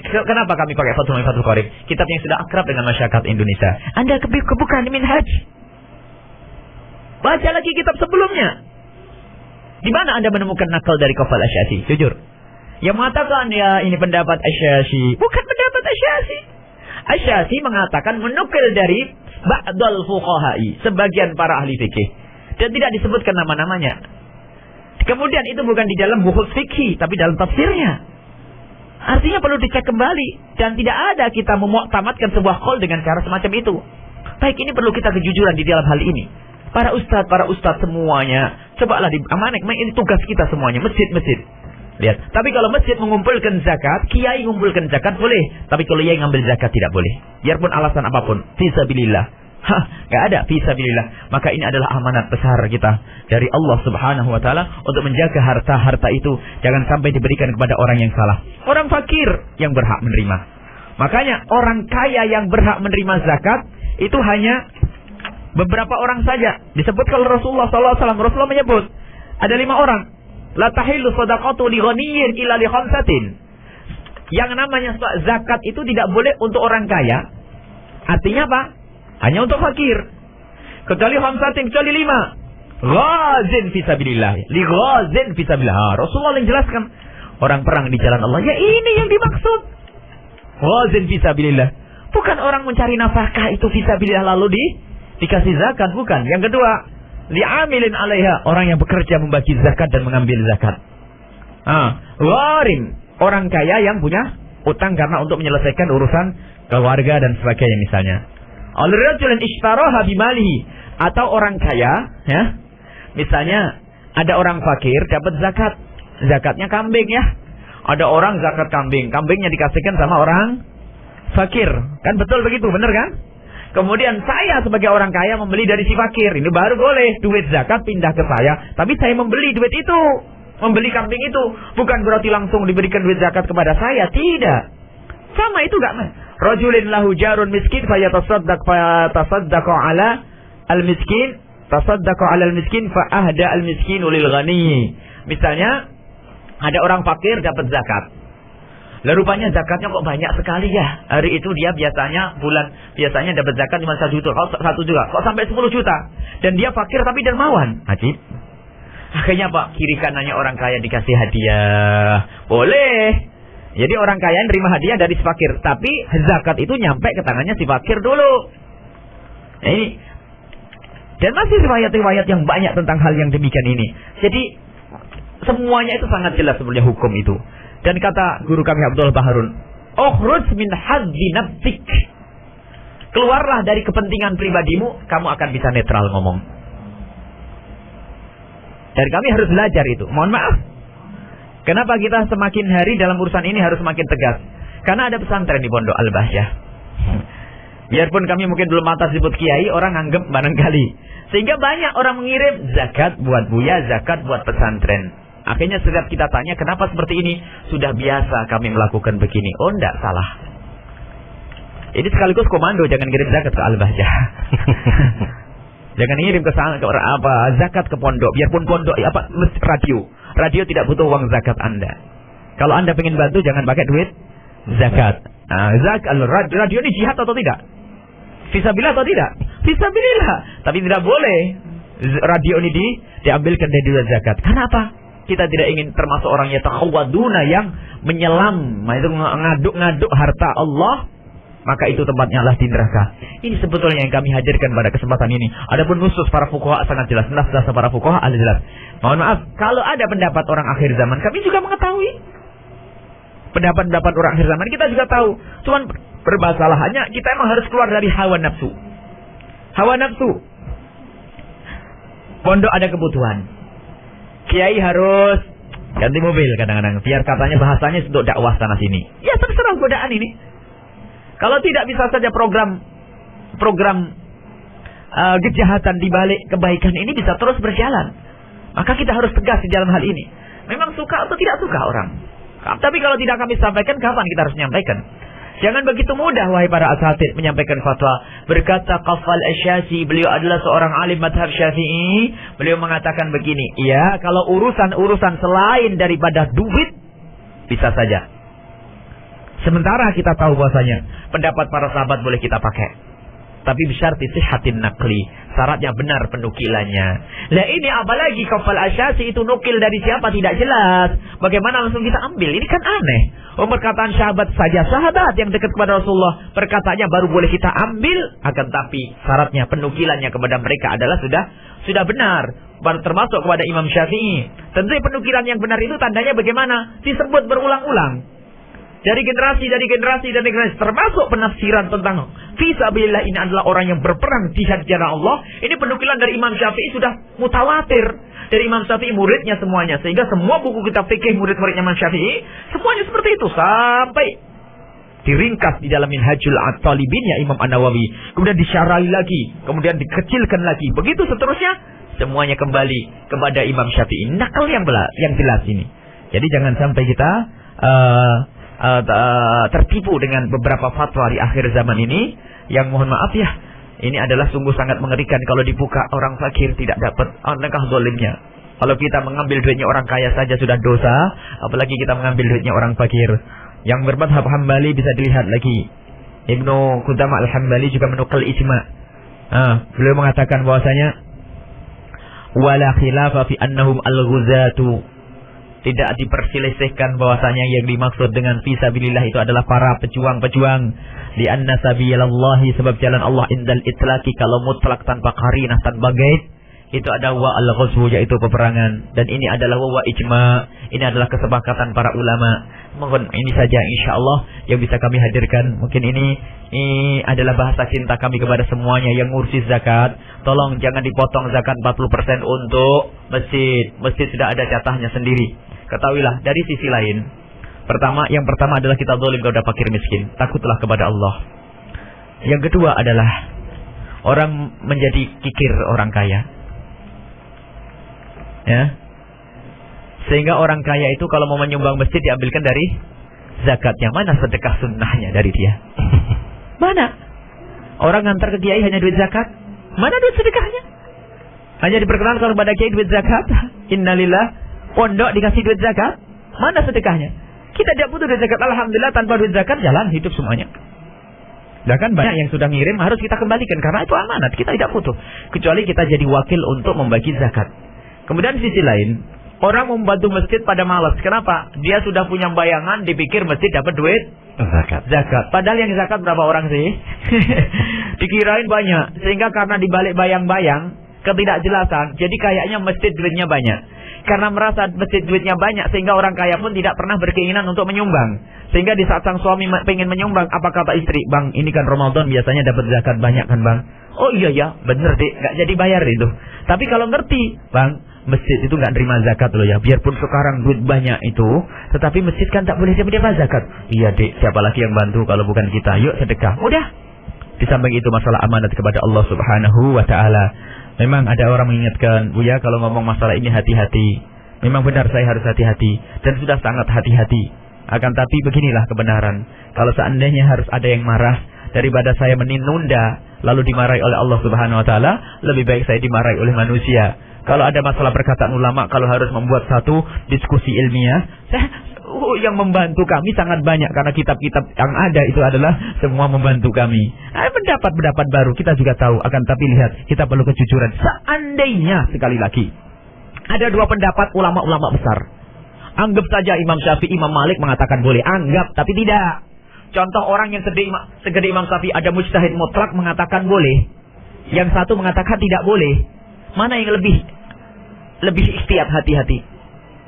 Speaker 5: Kenapa kami pakai Fathul Mu'in, Fathul Qarib? Kitab yang sudah akrab dengan masyarakat Indonesia. Anda kebuka di Minhaj. Baca lagi kitab sebelumnya. Di mana Anda menemukan nakal dari Qafal Asy'ari? Jujur. Yang mengatakan ya ini pendapat Asy'ari, bukan pendapat Asy'ari. Asy'ari mengatakan menukil dari ba'dal fuqaha'i, sebagian para ahli fikih, dan tidak disebutkan nama-namanya. Kemudian itu bukan di dalam bukhus fikih, tapi dalam tafsirnya. Artinya perlu dicek kembali, dan tidak ada kita memuktamadkan sebuah qaul dengan cara semacam itu. Baik, ini perlu kita kejujuran di dalam hal ini. Para ustadz semuanya, cobalah diamankan, ini tugas kita semuanya, masjid. Lihat, tapi kalau masjid mengumpulkan zakat, kiai mengumpulkan zakat boleh, tapi kalau kiai ngambil zakat tidak boleh. Biarpun alasan apapun, fisabilillah. Gak ada fisabilillah. Maka ini adalah amanat besar kita dari Allah Subhanahu wa taala untuk menjaga harta-harta itu jangan sampai diberikan kepada orang yang salah. Orang fakir yang berhak menerima. Makanya orang kaya yang berhak menerima zakat itu hanya beberapa orang saja. Disebut kalau Rasulullah SAW, Rasulullah menyebut ada 5 orang. La tahillu shadaqatu li ghaniyyin illa li khamsatin. yang namanya zakat itu tidak boleh untuk orang kaya. Artinya apa? Hanya untuk fakir. Kecuali khamsatin, kecuali 5. Ghazin fisabilillah. Li ghazin fisabilillah. Rasulullah yang jelaskan orang perang di jalan Allah. Ya ini yang dimaksud. Ghazin fisabilillah. Bukan orang mencari nafkah itu fisabilillah lalu dikasih zakat, bukan. Yang kedua, li'amilin 'alaiha, orang yang bekerja membagi zakat dan mengambil zakat. Gharim, orang kaya yang punya utang karena untuk menyelesaikan urusan keluarga dan sebagainya misalnya. Al-rajulun ishtaraha bimalihi, atau orang kaya ya. Misalnya ada orang fakir dapat zakat. Zakatnya kambing ya. Ada orang zakat kambing, kambingnya dikasihkan sama orang fakir. Kan betul begitu, benar kan? Kemudian saya sebagai orang kaya membeli dari si fakir. Ini baru boleh duit zakat pindah ke saya, tapi saya membeli duit itu, membeli kambing itu, bukan berarti langsung diberikan duit zakat kepada saya, tidak. Sama itu enggak. Rajulin lahu jarun miskin fayatasaddaqu ala al-miskin, tasaddaqu ala al-miskin fa ahda al-miskinu lil ghani. Misalnya ada orang fakir dapat zakat. Lah rupanya zakatnya kok banyak sekali ya. Hari itu dia biasanya dapat zakat cuma 1 juta, kok sampai 10 juta. Dan dia fakir tapi dermawan. Ajib. Akhirnya Pak, kiri kanannya orang kaya dikasih hadiah. Boleh. Jadi orang kaya nerima hadiah dari si fakir, tapi zakat itu nyampe ke tangannya si fakir dulu. Ini. Dan masih riwayat-riwayat yang banyak tentang hal yang demikian ini. Jadi semuanya itu sangat jelas sebenarnya hukum itu. Dan kata guru kami Abdul Baharun, "Ukhruj min hadzi nafsik." Keluarlah dari kepentingan pribadimu, kamu akan bisa netral ngomong. Dan kami harus belajar itu. Mohon maaf. Kenapa kita semakin hari dalam urusan ini harus semakin tegas? Karena ada pesantren di Pondok Al-Bahjah. Biarpun kami mungkin belum atas disebut kiai, orang anggap barangkali. Sehingga banyak orang mengirim zakat buat Buya, zakat buat pesantren. Akhirnya setiap kita tanya, kenapa seperti ini? Sudah biasa kami melakukan begini. Oh, enggak, salah. Ini sekaligus komando, jangan kirim zakat ke Al-Bahjah. Jangan ngirim ke sana ke zakat ke pondok. Biarpun pondok radio tidak butuh uang zakat Anda. Kalau Anda pengen bantu, jangan pakai duit zakat. Radio ini jihad atau tidak? Fisabilillah atau tidak? Fisabilillah. Tapi tidak boleh radio ini diambilkan dari duit zakat. Kenapa? Kita tidak ingin termasuk orang yang takhawaduna, yang menyelam, itu ngaduk-ngaduk harta Allah. Maka itu tempatnya Allah di neraka. Ini sebetulnya yang kami hadirkan pada kesempatan ini. Adapun khusus para fuqaha sangat jelas. Nas para fuqaha ada jelas. Mohon maaf, kalau ada pendapat orang akhir zaman, kami juga mengetahui. Pendapat-pendapat orang akhir zaman kita juga tahu. Cuman permasalahannya kita emang harus keluar dari hawa nafsu. Hawa nafsu. Pondok ada kebutuhan. Kiai harus ganti mobil kadang-kadang. Biar katanya bahasanya untuk dakwah sana sini. Ya terserah godaan ini. Kalau tidak bisa saja program kejahatan di balik kebaikan ini bisa terus berjalan. Maka kita harus tegas di dalam hal ini. Memang suka atau tidak suka orang. Tapi kalau tidak kami sampaikan, kapan kita harus menyampaikan? Jangan begitu mudah wahai para asatid menyampaikan fatwa. Berkata Qafal Asy-Syafi'i, beliau adalah seorang alim mazhab Syafi'i. Beliau mengatakan begini, ya kalau urusan-urusan selain daripada duit bisa saja. Sementara kita tahu bahwasanya pendapat para sahabat boleh kita pakai. Tapi bisyarti sihhatin naqli. Syaratnya benar penukilannya. Lah ini apalagi Qafal Asy-Syafi'i itu nukil dari siapa tidak jelas. Bagaimana langsung kita ambil? Ini kan aneh. Perkataan sahabat saja, sahabat yang dekat kepada Rasulullah, perkataannya baru boleh kita ambil. Akan tapi syaratnya penukilannya kepada mereka adalah sudah benar. Termasuk kepada Imam Syafi'i. Tentu penukilan yang benar itu tandanya bagaimana? Disebut berulang-ulang. Dari generasi, termasuk penafsiran tentang fisabilillah ini adalah orang yang berperang jihad di jalan Allah. Ini penukilan dari Imam Syafi'i sudah mutawatir. Dari Imam Syafi'i muridnya semuanya. Sehingga semua buku kitab fikih murid-muridnya Imam Syafi'i semuanya seperti itu. Sampai diringkas di dalam Minhajul At-Talibin Imam An-Nawawi. Kemudian disyarahi lagi. Kemudian dikecilkan lagi. Begitu seterusnya. Semuanya kembali kepada Imam Syafi'i. Nakal yang jelas ini. Jadi jangan sampai kita tertipu dengan beberapa fatwa di akhir zaman ini yang mohon maaf ya, ini adalah sungguh sangat mengerikan. Kalau dibuka orang fakir tidak dapat, alangkah zalimnya. Kalau kita mengambil duitnya orang kaya saja sudah dosa, apalagi kita mengambil duitnya orang fakir. Yang bermadhab Hambali bisa dilihat lagi. Ibnu Qudamah Al-Hambali juga menukil ijma'. Beliau mengatakan bahwasanya wala khilafa fi annahum al-ghuzatu. Tidak diperselisihkan bahwasanya yang dimaksud dengan fisabilillah itu adalah para pejuang-pejuang. Lianna sabilallahi, sebab jalan Allah indal itlaqi, kalau mutlak tanpa qarinah, tanpa gaib, itu ada wa al-ghazwu, yaitu peperangan. Dan ini adalah wa ijma', ini adalah kesepakatan para ulama. Mohon ini saja insyaallah yang bisa kami hadirkan. Mungkin ini adalah bahasa cinta kami kepada semuanya yang ngurus zakat. Tolong jangan dipotong zakat 40% untuk masjid. Masjid sudah ada jatahnya sendiri. Ketahuilah dari sisi lain. Yang pertama adalah kita zalim kepada fakir miskin. Takutlah kepada Allah. Yang kedua adalah orang menjadi kikir orang kaya. Ya. Sehingga orang kaya itu kalau mau menyumbang masjid diambilkan dari zakatnya. Mana sedekah sunnahnya dari dia? Mana? Orang ngantar ke kiai hanya duit zakat. Mana duit sedekahnya? Hanya diperkenalkan kepada kiai duit zakat. Innalillah. Pondok dikasih duit zakat. Mana sedekahnya? Kita tidak butuh duit zakat. Alhamdulillah tanpa duit zakat jalan hidup semuanya. Dan kan banyak yang sudah ngirim harus kita kembalikan. Karena itu amanat. Kita tidak butuh. Kecuali kita jadi wakil untuk membagi zakat. Kemudian sisi lain. Orang membantu masjid pada malas. Kenapa? Dia sudah punya bayangan, dipikir masjid dapat duit zakat. Padahal yang zakat berapa orang sih? Dikirain banyak. Sehingga karena dibalik bayang-bayang, ketidakjelasan, jadi kayaknya masjid duitnya banyak. Karena merasa masjid duitnya banyak, sehingga orang kaya pun tidak pernah berkeinginan untuk menyumbang. Sehingga di saat sang suami pengen menyumbang, apa kata istri? Bang, ini kan Ramadan biasanya dapat zakat banyak kan bang? Oh iya ya, bener deh, gak jadi bayar itu. Tapi kalau ngerti, bang, masjid itu gak nerima zakat loh ya. Biarpun sekarang duit banyak itu, tetapi masjid kan tak boleh menerima zakat. Iya dek, siapa lagi yang bantu kalau bukan kita? Yuk sedekah. Udah. Di samping itu masalah amanat kepada Allah Subhanahu wa ta'ala. Memang ada orang mengingatkan, Buya kalau ngomong masalah ini hati-hati. Memang benar saya harus hati-hati. Dan sudah sangat hati-hati. Akan tapi beginilah kebenaran. Kalau seandainya harus ada yang marah, daripada saya menunda lalu dimarahi oleh Allah Subhanahu wa ta'ala, lebih baik saya dimarahi oleh manusia. Kalau ada masalah perkataan ulama, kalau harus membuat satu diskusi ilmiah, yang membantu kami sangat banyak. Karena kitab-kitab yang ada itu adalah semua membantu kami. Pendapat-pendapat baru kita juga tahu. Akan tapi lihat, kita perlu kejujuran. Seandainya, sekali lagi, ada dua pendapat ulama-ulama besar. Anggap saja Imam Syafi'i, Imam Malik mengatakan boleh. Anggap, tapi tidak. Contoh orang yang segede Imam Syafi'i, ada mujtahid mutlak mengatakan boleh. Yang satu mengatakan tidak boleh. Mana yang lebih ikhtiyat, hati-hati?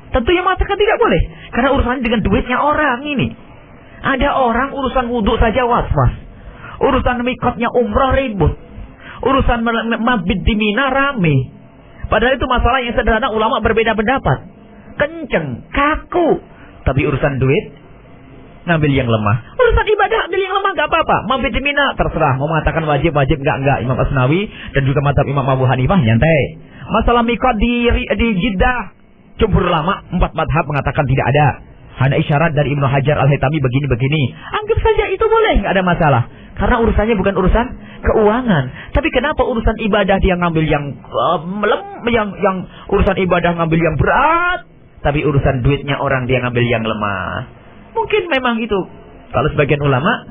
Speaker 5: Tentu yang mengatakan tidak boleh. Karena urusannya dengan duitnya orang ini. Ada orang urusan wudhu saja was-was. Urusan mikotnya umrah ribut. Urusan mabit di Mina rame. Padahal itu masalah yang sederhana, ulama berbeda pendapat. Kenceng, kaku. Tapi urusan duit, ngambil yang lemah. Urusan ibadah, ambil yang lemah, gak apa-apa. Mabit di Mina, terserah. Mau mengatakan wajib, enggak. Imam Asnawi dan juga mazhab Imam Abu Hanifah, nyantai. Masalah mikot di Jeddah, jumhur ulama 4 mazhab mengatakan tidak ada. Hanya isyarat dari Ibnu Hajar Al-Haytami begini-begini. Anggap saja itu boleh, nggak ada masalah. Karena urusannya bukan urusan keuangan. Tapi kenapa urusan ibadah dia ngambil yang urusan ibadah ngambil yang berat, tapi urusan duitnya orang dia ngambil yang lemah. Mungkin memang itu. Kalau sebagian ulama,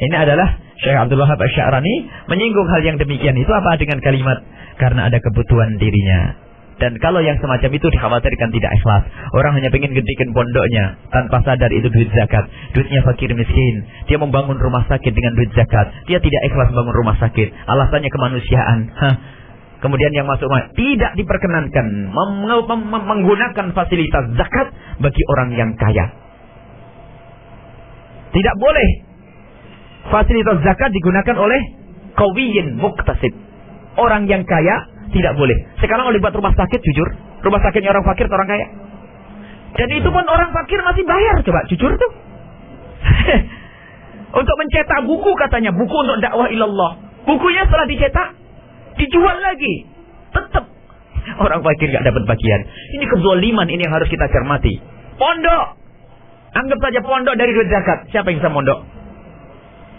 Speaker 5: ini adalah Syekh Abdul Wahab Asy-Sya'rani menyinggung hal yang demikian. Itu apa dengan kalimat karena ada kebutuhan dirinya. Dan kalau yang semacam itu dikhawatirkan tidak ikhlas. Orang hanya pengen gedekin pondoknya tanpa sadar itu duit zakat. Duitnya fakir miskin. Dia membangun rumah sakit dengan duit zakat. Dia tidak ikhlas membangun rumah sakit. Alasannya kemanusiaan. Kemudian yang masuk tidak diperkenankan menggunakan fasilitas zakat bagi orang yang kaya. Tidak boleh fasilitas zakat digunakan oleh qawiyin muktasib. Orang yang kaya tidak boleh. Sekarang kalau dibuat rumah sakit, jujur, rumah sakitnya orang fakir atau orang kaya? Dan itu pun orang fakir masih bayar, coba jujur tuh. Untuk mencetak buku katanya, buku untuk dakwah ilallah. Bukunya setelah dicetak, dijual lagi. Tetap orang fakir gak dapat bagian. Ini kezaliman, ini yang harus kita cermati. Pondok, anggap saja pondok dari duit zakat. Siapa yang bisa mondok?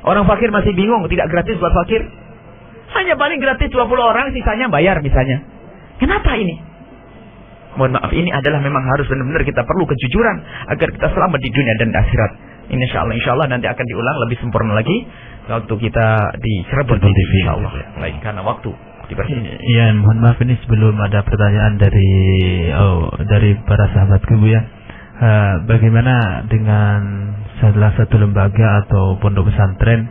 Speaker 5: Orang fakir masih bingung, tidak gratis buat fakir. Hanya paling gratis 20 orang, sisanya bayar misalnya. Kenapa ini? Mohon maaf, ini adalah memang harus benar-benar kita perlu kejujuran agar kita selamat di dunia dan akhirat. Insya Allah nanti akan diulang lebih sempurna lagi waktu kita di Cirebon TV. Insya Allah. Baik, karena waktu dibatasi.
Speaker 2: Iya, mohon maaf ini sebelum ada pertanyaan dari para sahabatku Bu ya. Bagaimana dengan salah satu lembaga atau pondok pesantren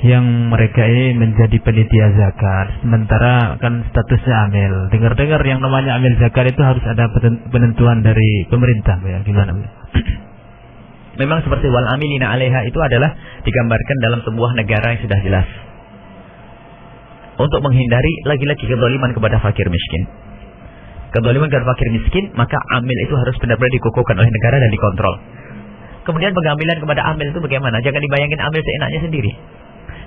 Speaker 2: yang mereka ini menjadi penitia zakat, sementara kan statusnya amil. Dengar-dengar yang namanya amil zakat itu harus ada penentuan dari pemerintah, ya gimana?
Speaker 5: Memang seperti wal amilina 'alaiha itu adalah digambarkan dalam sebuah negara yang sudah jelas. Untuk menghindari lagi-lagi kezaliman kepada fakir miskin. Kezaliman kepada fakir miskin, maka amil itu harus benar-benar dikukuhkan oleh negara dan dikontrol. Kemudian pengambilan kepada amil itu bagaimana? Jangan dibayangin amil seenaknya sendiri.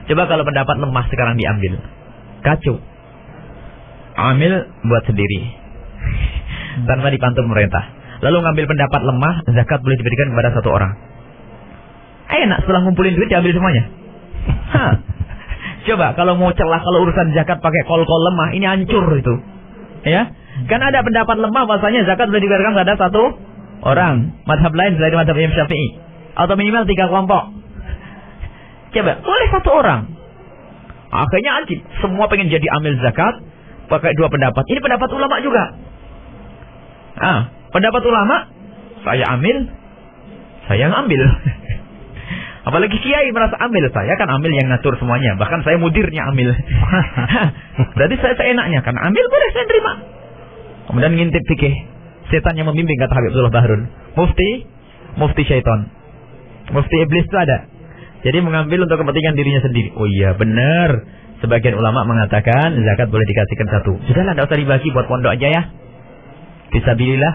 Speaker 5: Coba kalau pendapat lemah sekarang diambil, kacau. Amil buat sendiri tanpa dipantau pemerintah. Lalu ngambil pendapat lemah, zakat boleh diberikan kepada satu orang. Enak setelah ngumpulin duit diambil semuanya. Coba kalau mau celah, kalau urusan zakat pakai kol-kol lemah, ini hancur itu. Ya, kan ada pendapat lemah bahasanya zakat boleh diberikan kepada satu orang. Madhab lain selain madhab Imam Syafi'i, atau minimal 3 kelompok. Coba, boleh satu orang. Akhirnya anjing, semua pengen jadi amil zakat, pakai 2 pendapat. Ini pendapat ulama juga. Pendapat ulama, saya amil, saya yang ambil. Apalagi kiai merasa amil, saya kan amil yang ngatur semuanya. Bahkan saya mudirnya amil. Berarti saya seenaknya kan amil boleh saya terima. Kemudian ngintip fikih. Setan yang membimbing kata Habib Abdullah Bahrun. Mufti syaitan. Mufti iblis itu ada. Jadi mengambil untuk kepentingan dirinya sendiri. Oh iya benar. Sebagian ulama mengatakan zakat boleh dikasihkan satu. Sudahlah, tidak usah dibagi buat pondok aja ya. Fisabilillah.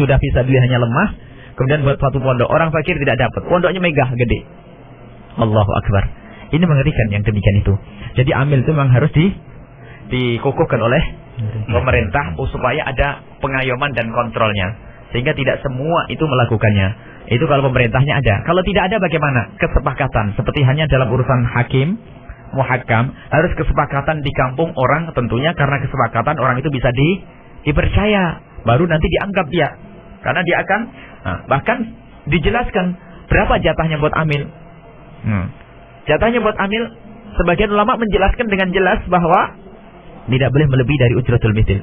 Speaker 5: Sudah fisabilillah hanya lemah. Kemudian buat satu pondok, orang fakir tidak dapat. Pondoknya megah, gede. Allahu Akbar. Ini mengerikan yang demikian itu. Jadi amil itu memang harus dikukuhkan oleh pemerintah supaya ada pengayoman dan kontrolnya. Sehingga tidak semua itu melakukannya. Itu kalau pemerintahnya ada. Kalau tidak ada bagaimana? Kesepakatan. Seperti hanya dalam urusan hakim, muhakam, harus kesepakatan di kampung orang tentunya, karena kesepakatan orang itu bisa dipercaya. Baru nanti dianggap dia. Karena dia akan bahkan dijelaskan berapa jatahnya buat amil. Jatahnya buat amil, sebagian ulama menjelaskan dengan jelas bahwa tidak boleh melebihi dari ujratul mithil.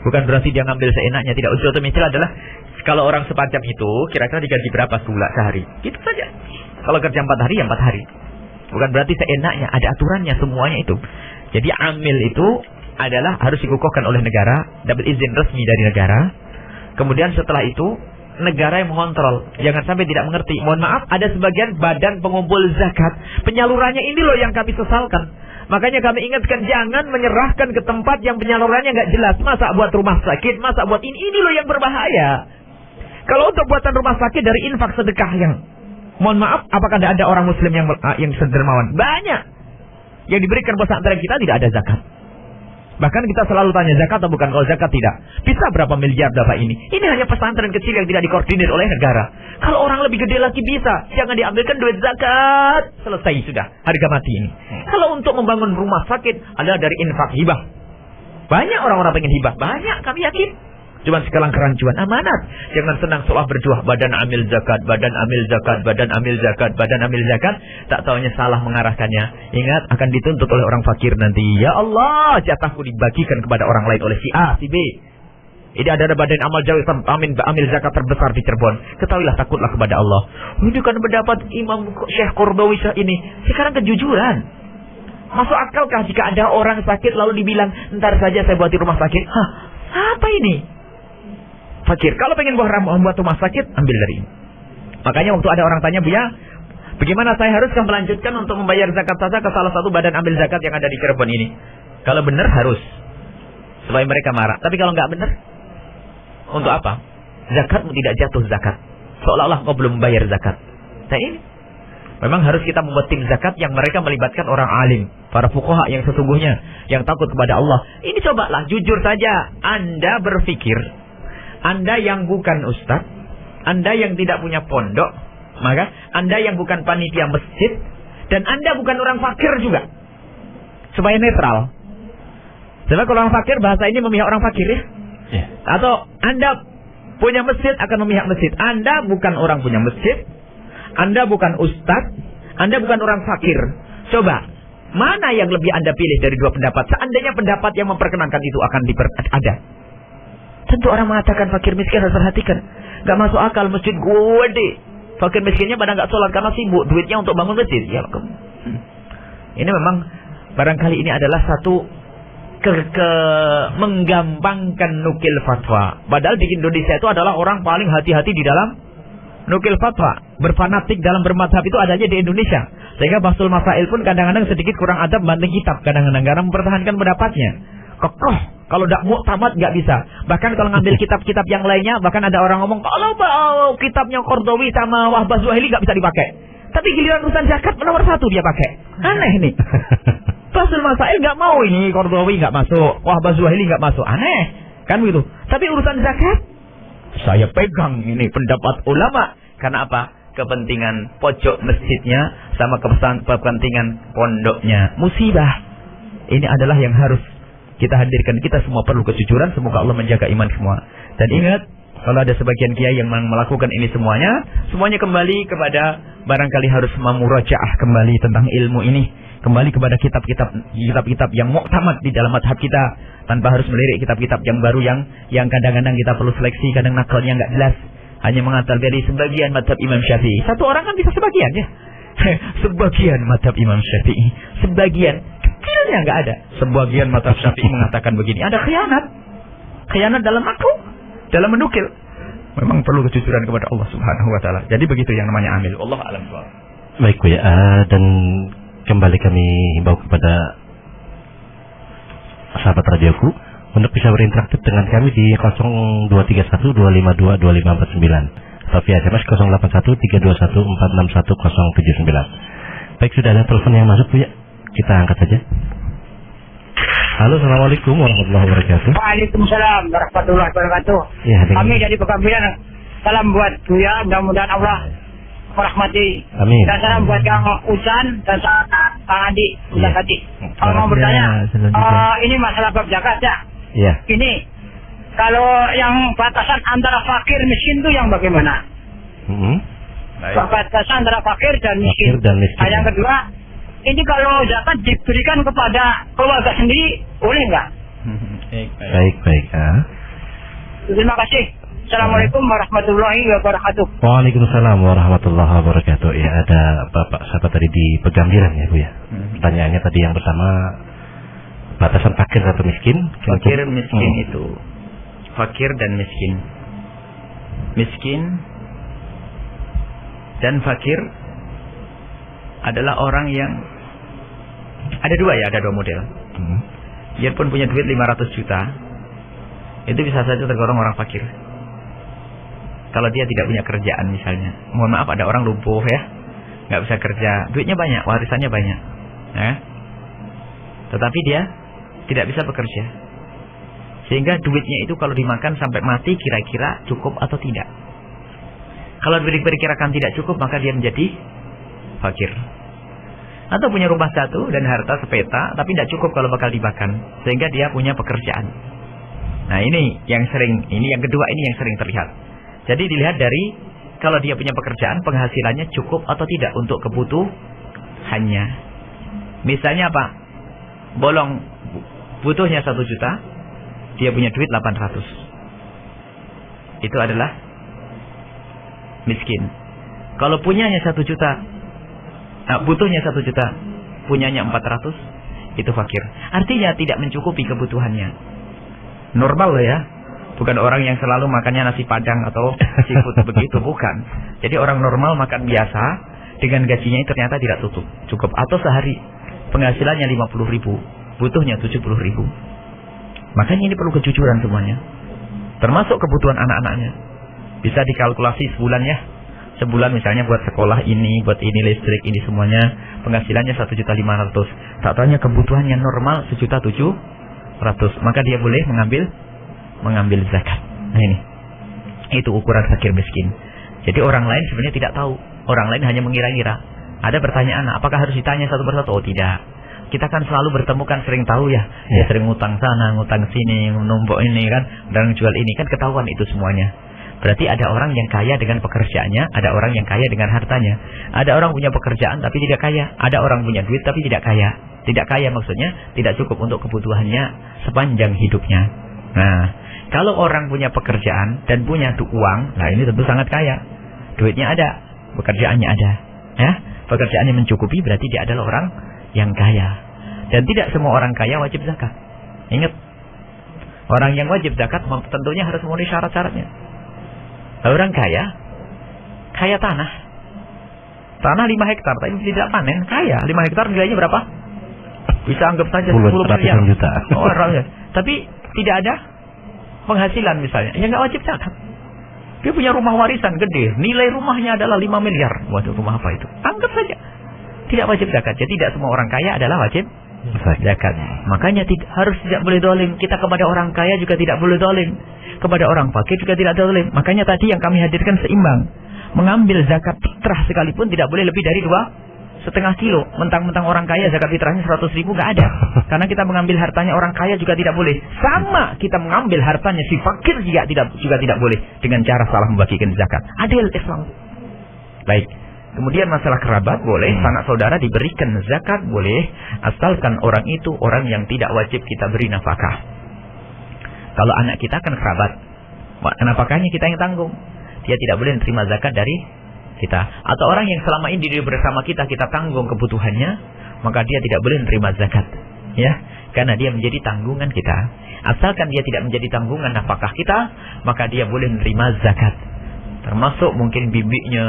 Speaker 5: Bukan berarti dia ngambil seenaknya, tidak. Ujratul mithil adalah kalau orang semacam itu kira-kira digaji berapa sehari. Itu saja. Kalau kerja 4 hari ya 4 hari. Bukan berarti seenaknya, ada aturannya semuanya itu. Jadi amil itu adalah harus dikukuhkan oleh negara, dapat izin resmi dari negara. Kemudian setelah itu negara yang mengontrol. Jangan sampai tidak mengerti. Mohon maaf, ada sebagian badan pengumpul zakat, penyalurannya ini loh yang kami sesalkan. Makanya kami ingatkan, jangan menyerahkan ke tempat yang penyalurannya nggak jelas. Masa buat rumah sakit, masa buat ini loh yang berbahaya. Kalau untuk buatan rumah sakit dari infak sedekah yang, mohon maaf, apakah ada orang muslim yang sedermawan? Banyak. Yang diberikan pesantren kita tidak ada zakat. Bahkan kita selalu tanya zakat atau bukan. Kalau zakat tidak. Bisa berapa miliar berapa ini? Ini hanya pesantren kecil yang tidak dikoordinir oleh negara. Kalau orang lebih gede lagi bisa. Jangan diambilkan duit zakat. Selesai sudah. Harga mati ini. Kalau untuk membangun rumah sakit adalah dari infak hibah. Banyak orang-orang pengen hibah. Banyak, kami yakin. Cuman sekarang kerancuan amanat. Jangan senang seolah berjuah badan amil zakat, badan amil zakat, badan amil zakat, badan amil zakat. Tak taunya salah mengarahkannya. Ingat, akan dituntut oleh orang fakir nanti. Ya Allah, jatahku dibagikan kepada orang lain oleh si A, si B. Ini ada badan amal amil zakat terbesar di Cirebon. Ketahuilah, takutlah kepada Allah. Ini kan mendapat Imam Syekh Qardawi ini. Sekarang kejujuran. Masuk akalkah jika ada orang sakit lalu dibilang, ntar saja saya buat di rumah sakit? Hah, apa ini? Fakir. Kalau pengen buat rumah sakit, ambil dari ini. Makanya waktu ada orang tanya, Buya, bagaimana saya haruskah melanjutkan untuk membayar zakat saja ke salah satu badan ambil zakat yang ada di Cirebon ini? Kalau benar harus. Supaya mereka marah. Tapi kalau nggak benar, untuk apa? Zakatmu tidak jatuh zakat. Seolah-olah kau belum membayar zakat. Nah ini. Memang harus kita membuat tim zakat yang mereka melibatkan orang alim. Para fuqaha yang sesungguhnya. Yang takut kepada Allah. Ini cobalah, jujur saja. Anda berpikir, Anda yang bukan ustaz, Anda yang tidak punya pondok, maka Anda yang bukan panitia masjid, dan Anda bukan orang fakir juga. Supaya netral. Sebab kalau orang fakir, bahasa ini memihak orang fakir ya. Atau Anda punya masjid akan memihak masjid. Anda bukan orang punya masjid, Anda bukan ustadz, Anda bukan orang fakir. Coba, mana yang lebih Anda pilih dari dua pendapat? Seandainya pendapat yang memperkenankan itu akan ada. Tentu orang mengatakan fakir miskin harus perhatikan. Gak masuk akal masjid gede. Fakir miskinnya pada gak sholat karena sibuk. Duitnya untuk bangun masjid. Ya, ini memang barangkali ini adalah satu menggampangkan nukil fatwa. Padahal di Indonesia itu adalah orang paling hati-hati di dalam nukil fatwa. Berfanatik dalam bermadhab itu adanya di Indonesia. Sehingga Bahsul Masail pun kadang-kadang sedikit kurang adab banting kitab. Kadang-kadang karena mempertahankan pendapatnya. Kokoh. Kalau tidak muktamad nggak bisa. Bahkan kalau ngambil kitab-kitab yang lainnya, bahkan ada orang ngomong kalau kitabnya Qardawi sama Wahbah Zuhaili nggak bisa dipakai. Tapi giliran urusan zakat nomor 1 dia pakai. Aneh nih. Bahsul Masail nggak mau ini Qardawi nggak masuk, Wahbah Zuhaili nggak masuk. Aneh, kan begitu. Tapi urusan zakat saya pegang ini pendapat ulama. Karena apa? Kepentingan pojok masjidnya sama kepentingan pondoknya. Musibah. Ini adalah yang harus kita hadirkan. Kita semua perlu kejujuran. Semoga Allah menjaga iman semua. Dan ingat, kalau ada sebagian kiai yang melakukan ini semuanya kembali kepada barangkali harus memurajaah kembali tentang ilmu ini. Kembali kepada kitab-kitab yang muktamad di dalam madhab kita, tanpa harus melirik kitab-kitab yang baru yang kadang-kadang kita perlu seleksi, kadang nakalnya nggak jelas, hanya mengantar dari sebagian madhab Imam Syafi'i. Satu orang kan bisa sebagian ya. Sebagian madhab Imam Syafi'i, sebagian kecilnya nggak ada. Sebagian madhab Syafi'i mengatakan begini. Ada khianat dalam aku, dalam menukil. Memang perlu kejujuran kepada Allah Subhanahu Wa Taala. Jadi begitu yang namanya amil. Allah alam shawab.
Speaker 3: Baik Bu ya, dan kembali kami himbau kepada sahabat radioku untuk bisa berinteraktif dengan kami di 0231-252-2549 atau via SMS 081321461079. Baik, sudah ada telepon yang masuk Bu ya, kita angkat saja. Halo, assalamualaikum warahmatullahi wabarakatuh.
Speaker 6: Waalaikumsalam warahmatullahi wabarakatuh.
Speaker 3: Ya,
Speaker 6: kami dari Pekambilan, salam buat Buya, mudah-mudahan Allah merahmati.
Speaker 3: Amin.
Speaker 6: Dan salam buat Kang Ucan dan Kang Andi. Kalau mau bertanya, ini masalah bab zakat ya.
Speaker 3: Iya.
Speaker 6: Ini kalau yang batasan antara fakir miskin itu yang bagaimana? Batasan antara fakir dan miskin. Yang kedua, ini kalau zakat diberikan kepada keluarga sendiri, boleh nggak?
Speaker 3: Baik.
Speaker 6: Terima kasih. Assalamualaikum warahmatullahi wabarakatuh.
Speaker 3: Waalaikumsalam warahmatullahi wabarakatuh. Ya, ada Bapak siapa tadi di Pegambilan ya Bu ya. Pertanyaannya tadi yang pertama, batasan fakir atau miskin?
Speaker 5: Fakir miskin itu. Fakir dan miskin. Miskin dan fakir adalah orang yang ada dua model. Dia pun punya duit 500 juta. Itu bisa saja tergolong orang fakir. Kalau dia tidak punya kerjaan misalnya, mohon maaf ada orang lumpuh ya, nggak bisa kerja, duitnya banyak, warisannya banyak, ya. Tetapi dia tidak bisa bekerja, sehingga duitnya itu kalau dimakan sampai mati kira-kira cukup atau tidak. Kalau diperkirakan tidak cukup, maka dia menjadi fakir. Atau punya rumah satu dan harta sepeta, tapi tidak cukup kalau bakal dimakan, sehingga dia punya pekerjaan. Nah ini yang kedua ini yang sering terlihat. Jadi dilihat dari kalau dia punya pekerjaan, penghasilannya cukup atau tidak untuk kebutuhannya. Misalnya apa? Bolong butuhnya 1 juta, dia punya duit 800. Itu adalah miskin. Kalau punyanya 1 juta, butuhnya 1 juta, punyanya 400, itu fakir. Artinya tidak mencukupi kebutuhannya. Normal loh ya. Bukan orang yang selalu makannya nasi padang atau seafood begitu, bukan. Jadi orang normal makan biasa dengan gajinya ternyata tidak cukup. Atau sehari penghasilannya 50.000, butuhnya 70.000. Makanya ini perlu kejujuran semuanya. Termasuk kebutuhan anak-anaknya. Bisa dikalkulasi sebulan ya. Sebulan misalnya buat sekolah ini, buat ini listrik, ini semuanya penghasilannya 1.500.000. Tak tanya kebutuhannya normal 1.700.000, maka dia boleh mengambil zakat. Nah ini, itu ukuran fakir miskin. Jadi orang lain sebenarnya tidak tahu. Orang lain hanya mengira-ngira. Ada pertanyaan, apakah harus ditanya satu persatu? Oh tidak. Kita kan selalu bertemu kan sering tahu ya. Dia sering ngutang sana, ngutang sini, numpuk ini kan, dan jual ini kan ketahuan itu semuanya. Berarti ada orang yang kaya dengan pekerjaannya, ada orang yang kaya dengan hartanya. Ada orang punya pekerjaan tapi tidak kaya, ada orang punya duit tapi tidak kaya. Tidak kaya maksudnya tidak cukup untuk kebutuhannya sepanjang hidupnya. Nah, kalau orang punya pekerjaan dan punya uang, nah ini tentu sangat kaya. Duitnya ada, pekerjaannya ada, ya. Pekerjaannya mencukupi, berarti dia adalah orang yang kaya. Dan tidak semua orang kaya wajib zakat. Ingat, orang yang wajib zakat tentunya harus memenuhi syarat-syaratnya. Orang kaya tanah 5 hektar, tapi tidak panen, kaya. 5 hektar nilainya berapa? Bisa anggap saja 10 miliar
Speaker 3: juta.
Speaker 5: Tapi tidak ada penghasilan misalnya, ya nggak wajib zakat. Dia punya rumah warisan gede, nilai rumahnya adalah 5 miliar. Waduh, rumah apa itu? Anggap saja tidak wajib zakat. Jadi tidak semua orang kaya adalah wajib zakat. Makanya harus tidak boleh dolim. Kita kepada orang kaya juga tidak boleh dolim, kepada orang fakir juga tidak dolim. Makanya tadi yang kami hadirkan seimbang. Mengambil zakat fitrah sekalipun tidak boleh lebih dari 2,5 kilo. Mentang-mentang orang kaya zakat fitrahnya 100.000, nggak ada. Karena kita mengambil hartanya orang kaya juga tidak boleh. Sama kita mengambil hartanya si fakir juga tidak boleh dengan cara salah membagikan zakat. Adil Islam. Baik. Kemudian masalah kerabat boleh, sanak saudara diberikan zakat boleh, asalkan orang itu orang yang tidak wajib kita beri nafkah. Kalau anak kita kan kerabat, nafkahnya kita yang tanggung. Dia tidak boleh menerima zakat dari kita. Atau orang yang selama ini dia bersama kita tanggung kebutuhannya, maka dia tidak boleh menerima zakat, ya, karena dia menjadi tanggungan kita. Asalkan dia tidak menjadi tanggungan nafkah kita, maka dia boleh menerima zakat. Termasuk mungkin bibinya,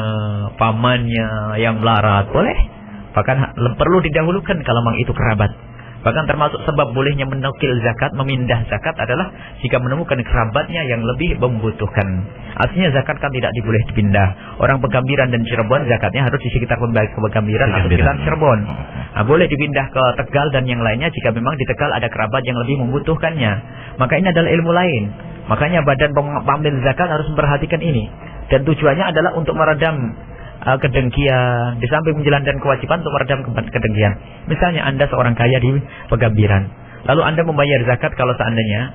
Speaker 5: pamannya yang melarat, boleh. Bahkan perlu didahulukan kalau memang itu kerabat. Bahkan termasuk sebab bolehnya menukil zakat, memindah zakat adalah jika menemukan kerabatnya yang lebih membutuhkan. Aslinya zakat kan tidak boleh dipindah. Orang Pegambiran dan Cirebon zakatnya harus di sekitar Pegambiran atau sekitar Cirebon. Nah, boleh dipindah ke Tegal dan yang lainnya jika memang di Tegal ada kerabat yang lebih membutuhkannya. Maka ini adalah ilmu lain. Makanya badan pengambil zakat harus memperhatikan ini. Dan tujuannya adalah untuk meredam kedengkian, di samping menjalankan kewajiban untuk meredam kedengkian. Misalnya Anda seorang kaya di Pegambiran, lalu Anda membayar zakat kalau seandainya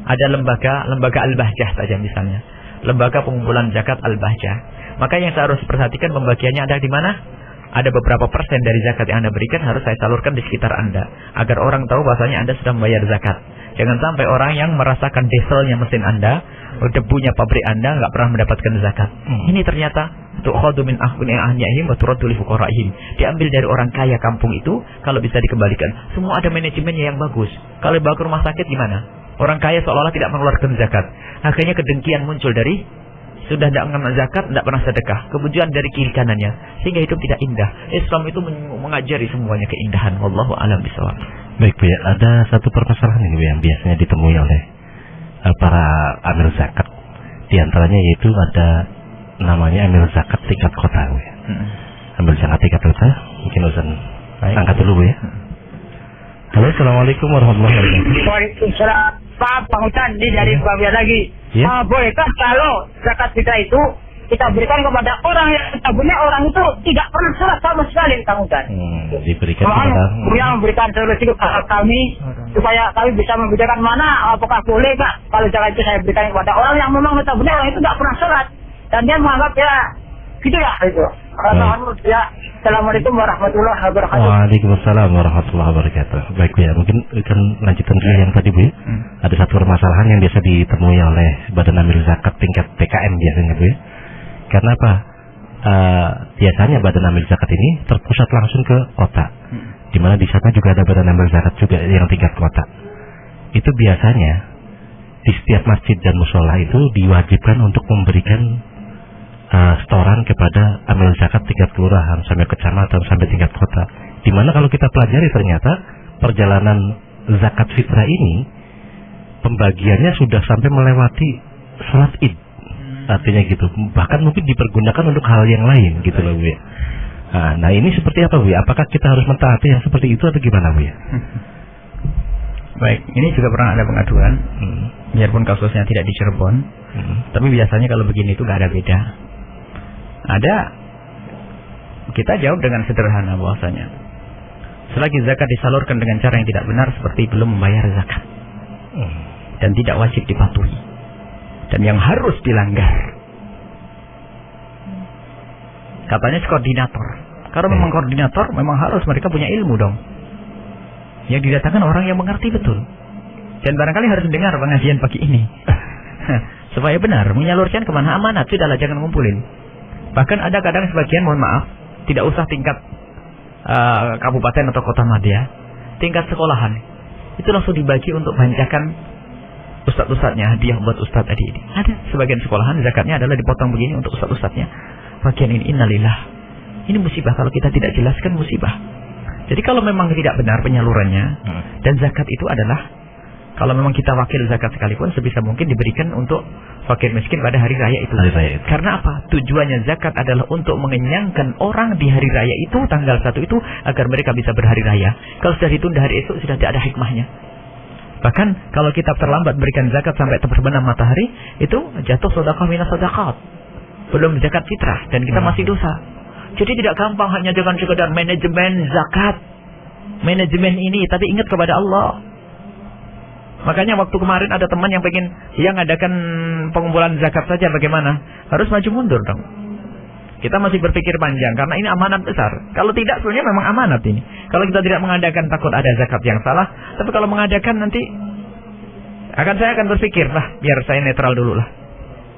Speaker 5: ada lembaga Al-Bahjah saja misalnya, lembaga pengumpulan zakat Al-Bahjah, maka yang saya harus perhatikan pembagiannya ada di mana. Ada beberapa persen dari zakat yang Anda berikan harus saya salurkan di sekitar Anda, agar orang tahu bahwasanya Anda sudah membayar zakat. Jangan sampai orang yang merasakan dieselnya mesin Anda, debunya pabrik Anda nggak pernah mendapatkan zakat. Ini ternyata tu'khadhu min aghniyaihim wa turaddu li fuqaraihim. Diambil dari orang kaya kampung itu, kalau bisa dikembalikan. Semua ada manajemennya yang bagus. Kalau bawa ke rumah sakit gimana? Orang kaya seolah-olah tidak mengeluarkan zakat. Akhirnya kedengkian muncul dari sudah tidak mengenal zakat, tidak pernah sedekah. Kemudian dari kiri kanannya, sehingga hidup tidak indah. Islam itu mengajari semuanya keindahan. Wallahu a'lam bishawab.
Speaker 3: Baik Bu ya, ada satu permasalahan ini Bu yang biasanya ditemui oleh para amil zakat. Di antaranya yaitu ada namanya amil zakat tingkat kota Bu ya. Amil zakat tingkat kota, mungkin Ustaz angkat dulu Bu ya. Halo, Assalamualaikum warahmatullahi wabarakatuh.
Speaker 6: Waalaikumsalam. Pak Ustaz, ini dari Pegambiran lagi.
Speaker 3: Ya?
Speaker 6: Bolehkah kalau zakat kita itu kita berikan kepada orang yang sebenarnya orang itu tidak pernah sholat sama sekali, Kang Ustaz?
Speaker 3: Diberikan kepada
Speaker 6: yang memberikan solusi kepada kami supaya kami bisa membedakan mana apakah boleh Kak kalau zakat itu saya berikan kepada orang yang memang sebenarnya orang itu tidak pernah sholat dan dia menganggap ya gitu ya itu. Ya, Assalamualaikum warahmatullahi wabarakatuh.
Speaker 3: Waalaikumsalam warahmatullahi wabarakatuh. Baik Bu ya, mungkin akan lanjutan dari yang tadi Bu ya. Ada satu permasalahan yang biasa ditemui oleh Badan Amil Zakat tingkat PKM biasanya Bu ya. Karena apa? Biasanya Badan Amil Zakat ini terpusat langsung ke kota, di mana di sana juga ada Badan Amil Zakat juga yang tingkat kota. Itu biasanya di setiap masjid dan musola itu diwajibkan untuk memberikan setoran kepada amil zakat tingkat kelurahan sampai kecamatan sampai tingkat kota. Dimana kalau kita pelajari ternyata perjalanan zakat fitrah ini pembagiannya sudah sampai melewati sholat id. Artinya gitu. Bahkan mungkin dipergunakan untuk hal yang lain gitu loh Bu ya. Nah ini seperti apa Bu ya? Apakah kita harus mentaati yang seperti itu atau gimana Bu ya?
Speaker 5: Baik, ini juga pernah ada pengaduan. Biarpun kasusnya tidak di Cirebon, tapi biasanya kalau begini itu nggak ada beda. Kita jawab dengan sederhana bahwasanya selagi zakat disalurkan dengan cara yang tidak benar seperti belum membayar zakat dan tidak wajib dipatuhi. dan yang harus dilanggar. Katanya koordinator. Kalau memang koordinator, memang harus mereka punya ilmu dong. Yang didatangkan orang yang mengerti betul. Dan barangkali harus dengar pengajian pagi ini. Supaya benar, menyalurkan kemana amanat. Sudahlah, jangan ngumpulin. Bahkan ada kadang sebagian, mohon maaf, tidak usah tingkat kabupaten atau kota madya, tingkat sekolahan. Itu langsung dibagi untuk bancakan ustadz-ustadznya, hadiah buat ustadz tadi ini. Ada sebagian sekolahan, zakatnya adalah dipotong begini untuk ustadz-ustadznya. Bagian ini, innalillah. Ini musibah, kalau kita tidak jelaskan musibah. Jadi kalau memang tidak benar penyalurannya, dan zakat itu adalah, kalau memang kita wakil zakat sekalipun, sebisa mungkin diberikan untuk fakir miskin pada hari raya itu. Karena apa? Tujuannya zakat adalah untuk mengenyangkan orang di hari raya itu, tanggal 1 itu, agar mereka bisa berhari raya. Kalau sudah ditunda hari esok, sudah tidak ada hikmahnya. Bahkan kalau kita terlambat berikan zakat sampai terbenam matahari, itu jatuh sedekah minas sedekah. Belum zakat fitrah, dan kita masih dosa. Jadi tidak gampang hanya dengan sekedar manajemen zakat, manajemen ini, tapi ingat kepada Allah. Makanya waktu kemarin ada teman yang pengen yang ngadakan pengumpulan zakat saja, bagaimana? Harus maju mundur dong. Kita masih berpikir panjang karena ini amanat besar. Kalau tidak, sebenarnya memang amanat ini. Kalau kita tidak mengadakan, takut ada zakat yang salah. Tapi kalau mengadakan nanti saya akan berpikir, lah biar saya netral dulu lah.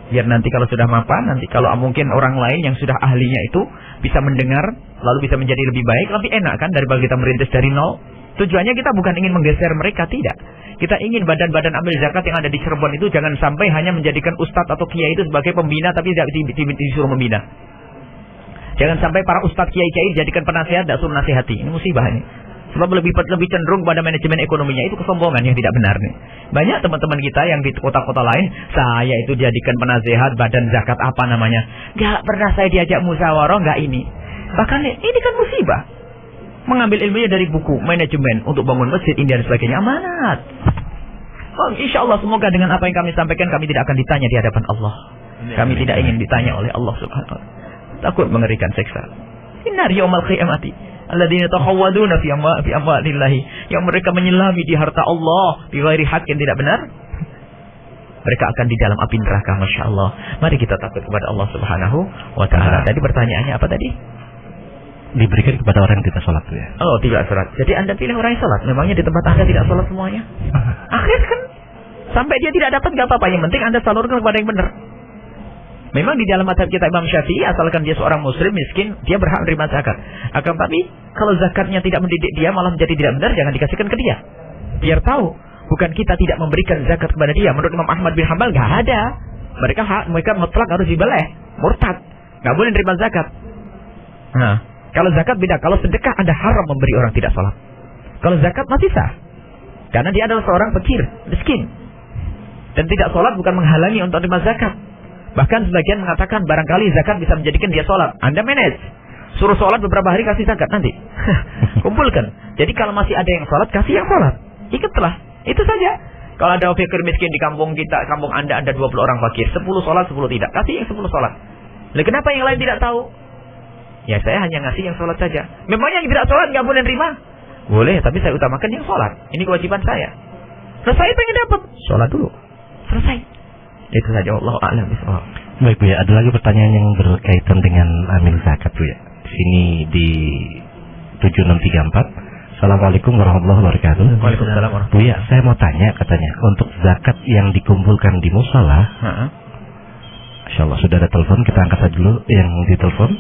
Speaker 5: Biar nanti kalau sudah mapan, nanti kalau mungkin orang lain yang sudah ahlinya itu bisa mendengar, lalu bisa menjadi lebih baik, lebih enak kan daripada kita merintis dari nol. Tujuannya kita bukan ingin menggeser mereka, tidak. Kita ingin badan-badan amil zakat yang ada di Cirebon itu jangan sampai hanya menjadikan ustadz atau kiai itu sebagai pembina, tapi tidak disuruh membina. Jangan sampai para ustadz kiai-kiai dijadikan penasehat, tidak suruh nasihati. Ini musibah ini. Sebab lebih cenderung pada manajemen ekonominya, itu kesombongan yang tidak benar nih. Banyak teman-teman kita yang di kota-kota lain, saya itu dijadikan penasehat badan zakat apa namanya. Gak pernah saya diajak musyawarah, gak ini. Bahkan ini kan musibah. Mengambil ilmunya dari buku manajemen untuk bangun masjid ini dan sebagainya, amanat. Oh, insya Allah semoga dengan apa yang kami sampaikan, kami tidak akan ditanya di hadapan Allah. Kami tidak ingin ditanya oleh Allah Subhanahu wa ta'ala. Takut mengerikan siksa. Innar yaumal qiyamati alladzina takhawwaduna fi amwalillahi, yang mereka menyelami di harta Allah bi ghairi haqqin, tidak benar. Mereka akan di dalam api neraka, Masya Allah. Mari kita takut kepada Allah Subhanahu wa ta'ala. Tadi pertanyaannya apa tadi?
Speaker 3: Diberikan kepada orang yang tidak sholat ya.
Speaker 5: Oh, tidak sholat. Jadi Anda pilih orang yang sholat. Memangnya di tempat Anda tidak sholat semuanya? Akhirnya kan sampai dia tidak dapat gak apa-apa. Yang penting Anda salurkan kepada yang benar. Memang di dalam mazhab kita Imam Syafi'i, asalkan dia seorang muslim miskin, dia berhak menerima zakat. Akan tapi kalau zakatnya tidak mendidik dia, malah menjadi tidak benar, jangan dikasihkan ke dia. Biar tahu, bukan kita tidak memberikan zakat kepada dia. Menurut Imam Ahmad bin Hanbal nggak ada. Mereka mutlak harus dibeleh, murtad, nggak boleh menerima zakat. Nah, kalau zakat beda. Kalau sedekah Anda haram memberi orang tidak sholat. Kalau zakat masih sah, karena dia adalah seorang fakir, miskin, dan tidak sholat bukan menghalangi untuk menerima zakat. Bahkan sebagian mengatakan barangkali zakat bisa menjadikan dia sholat. Anda manage, suruh sholat beberapa hari, kasih zakat nanti. Kumpulkan. Jadi kalau masih ada yang sholat, kasih yang sholat. Ikutlah, itu saja. Kalau ada fakir miskin di kampung kita, kampung Anda ada 20 orang fakir, 10 sholat, 10 tidak. Kasih yang 10 sholat. Lalu kenapa yang lain tidak tahu? Ya saya hanya ngasih yang sholat saja. Memangnya yang tidak sholat nggak boleh terima? Boleh, tapi saya utamakan yang sholat. Ini kewajiban saya. Terus saya pengen dapat, sholat dulu. Selesai. Itu saja, wallahu a'lam bishawab.
Speaker 3: Baik Bu ya, ada lagi pertanyaan yang berkaitan dengan amil zakat Bu ya. Di sini di 7634. Assalamualaikum warahmatullahi wabarakatuh.
Speaker 5: Waalaikumsalam warahmatullahi wabarakatuh.
Speaker 3: Bu ya, saya mau tanya katanya, untuk zakat yang dikumpulkan di musala. Masya Allah, sudah ada telepon, kita angkat saja dulu yang ditelepon.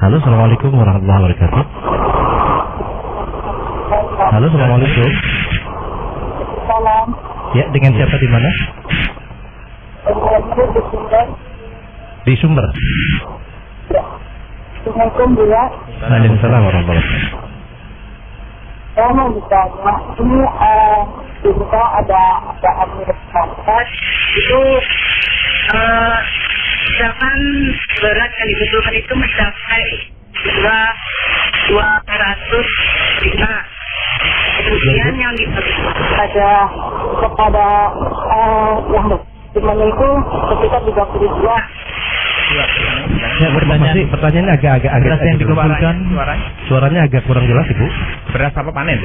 Speaker 3: Halo, assalamualaikum warahmatullahi wabarakatuh. Halo, assalamualaikum.
Speaker 6: Salam.
Speaker 3: Ya, dengan siapa di mana? Di Sumber.
Speaker 6: Assalamualaikum Bu ya.
Speaker 3: Waalaikumsalam warahmatullahi wabarakatuh.
Speaker 6: Saya mau bertanya, ini di kita ada amil zakat itu misalkan berat yang dibutuhkan itu mencapai 205. Kemudian yang kepada yang dimana itu ketika 32.
Speaker 3: Ya, pertanyaannya agak
Speaker 5: beras yang dikumpulkan,
Speaker 3: suaranya agak kurang jelas Ibu.
Speaker 5: Beras apa panen?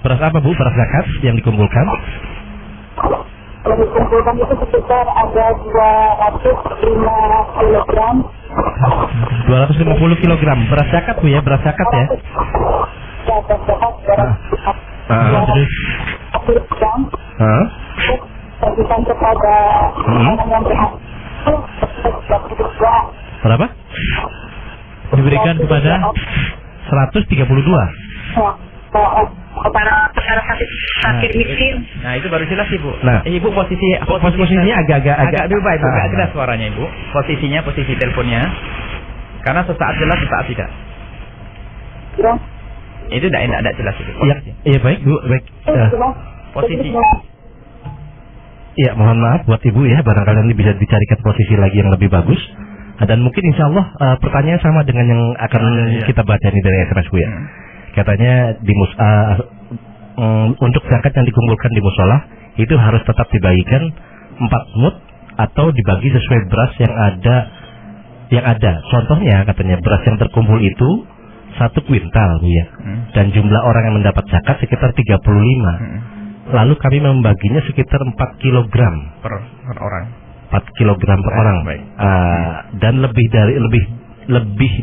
Speaker 3: Beras apa Bu? Beras zakat yang dikumpulkan?
Speaker 6: Kalau dikumpulkan itu sekitar ada 205 kilogram.
Speaker 3: 250 kilogram beras zakat Bu ya, beras zakat ya.
Speaker 2: Terus
Speaker 6: Bagikan kepada orang yang berhak.
Speaker 3: Berapa?
Speaker 2: diberikan kepada
Speaker 3: 132.
Speaker 6: Kepada fakir miskin.
Speaker 5: Nah, itu baru jelas Ibu.
Speaker 3: Nah,
Speaker 5: Ibu posisinya
Speaker 3: agak
Speaker 5: berubah Ibu, agak keras suaranya Ibu. Posisinya, posisi teleponnya. Karena sesaat jelas, sesaat tidak.
Speaker 6: Ya.
Speaker 5: Itu tidak jelas itu.
Speaker 3: Iya baik Bu, baik.
Speaker 5: Posisi.
Speaker 3: Iya, mohon maaf buat Ibu ya, barangkali nanti bisa dicarikan posisi lagi yang lebih bagus. Dan mungkin insya Allah pertanyaan sama dengan yang akan kita baca nih dari SMS Bu ya. Katanya di untuk zakat yang dikumpulkan di musola itu harus tetap dibagikan 4 mud atau dibagi sesuai beras yang ada. Contohnya katanya beras yang terkumpul itu 1 kuintal Bu ya. Dan jumlah orang yang mendapat zakat sekitar 35. Lalu kami membaginya sekitar 4 kilogram
Speaker 5: per orang.
Speaker 3: 4 kilogram per orang.
Speaker 5: Baik.
Speaker 3: Dan lebih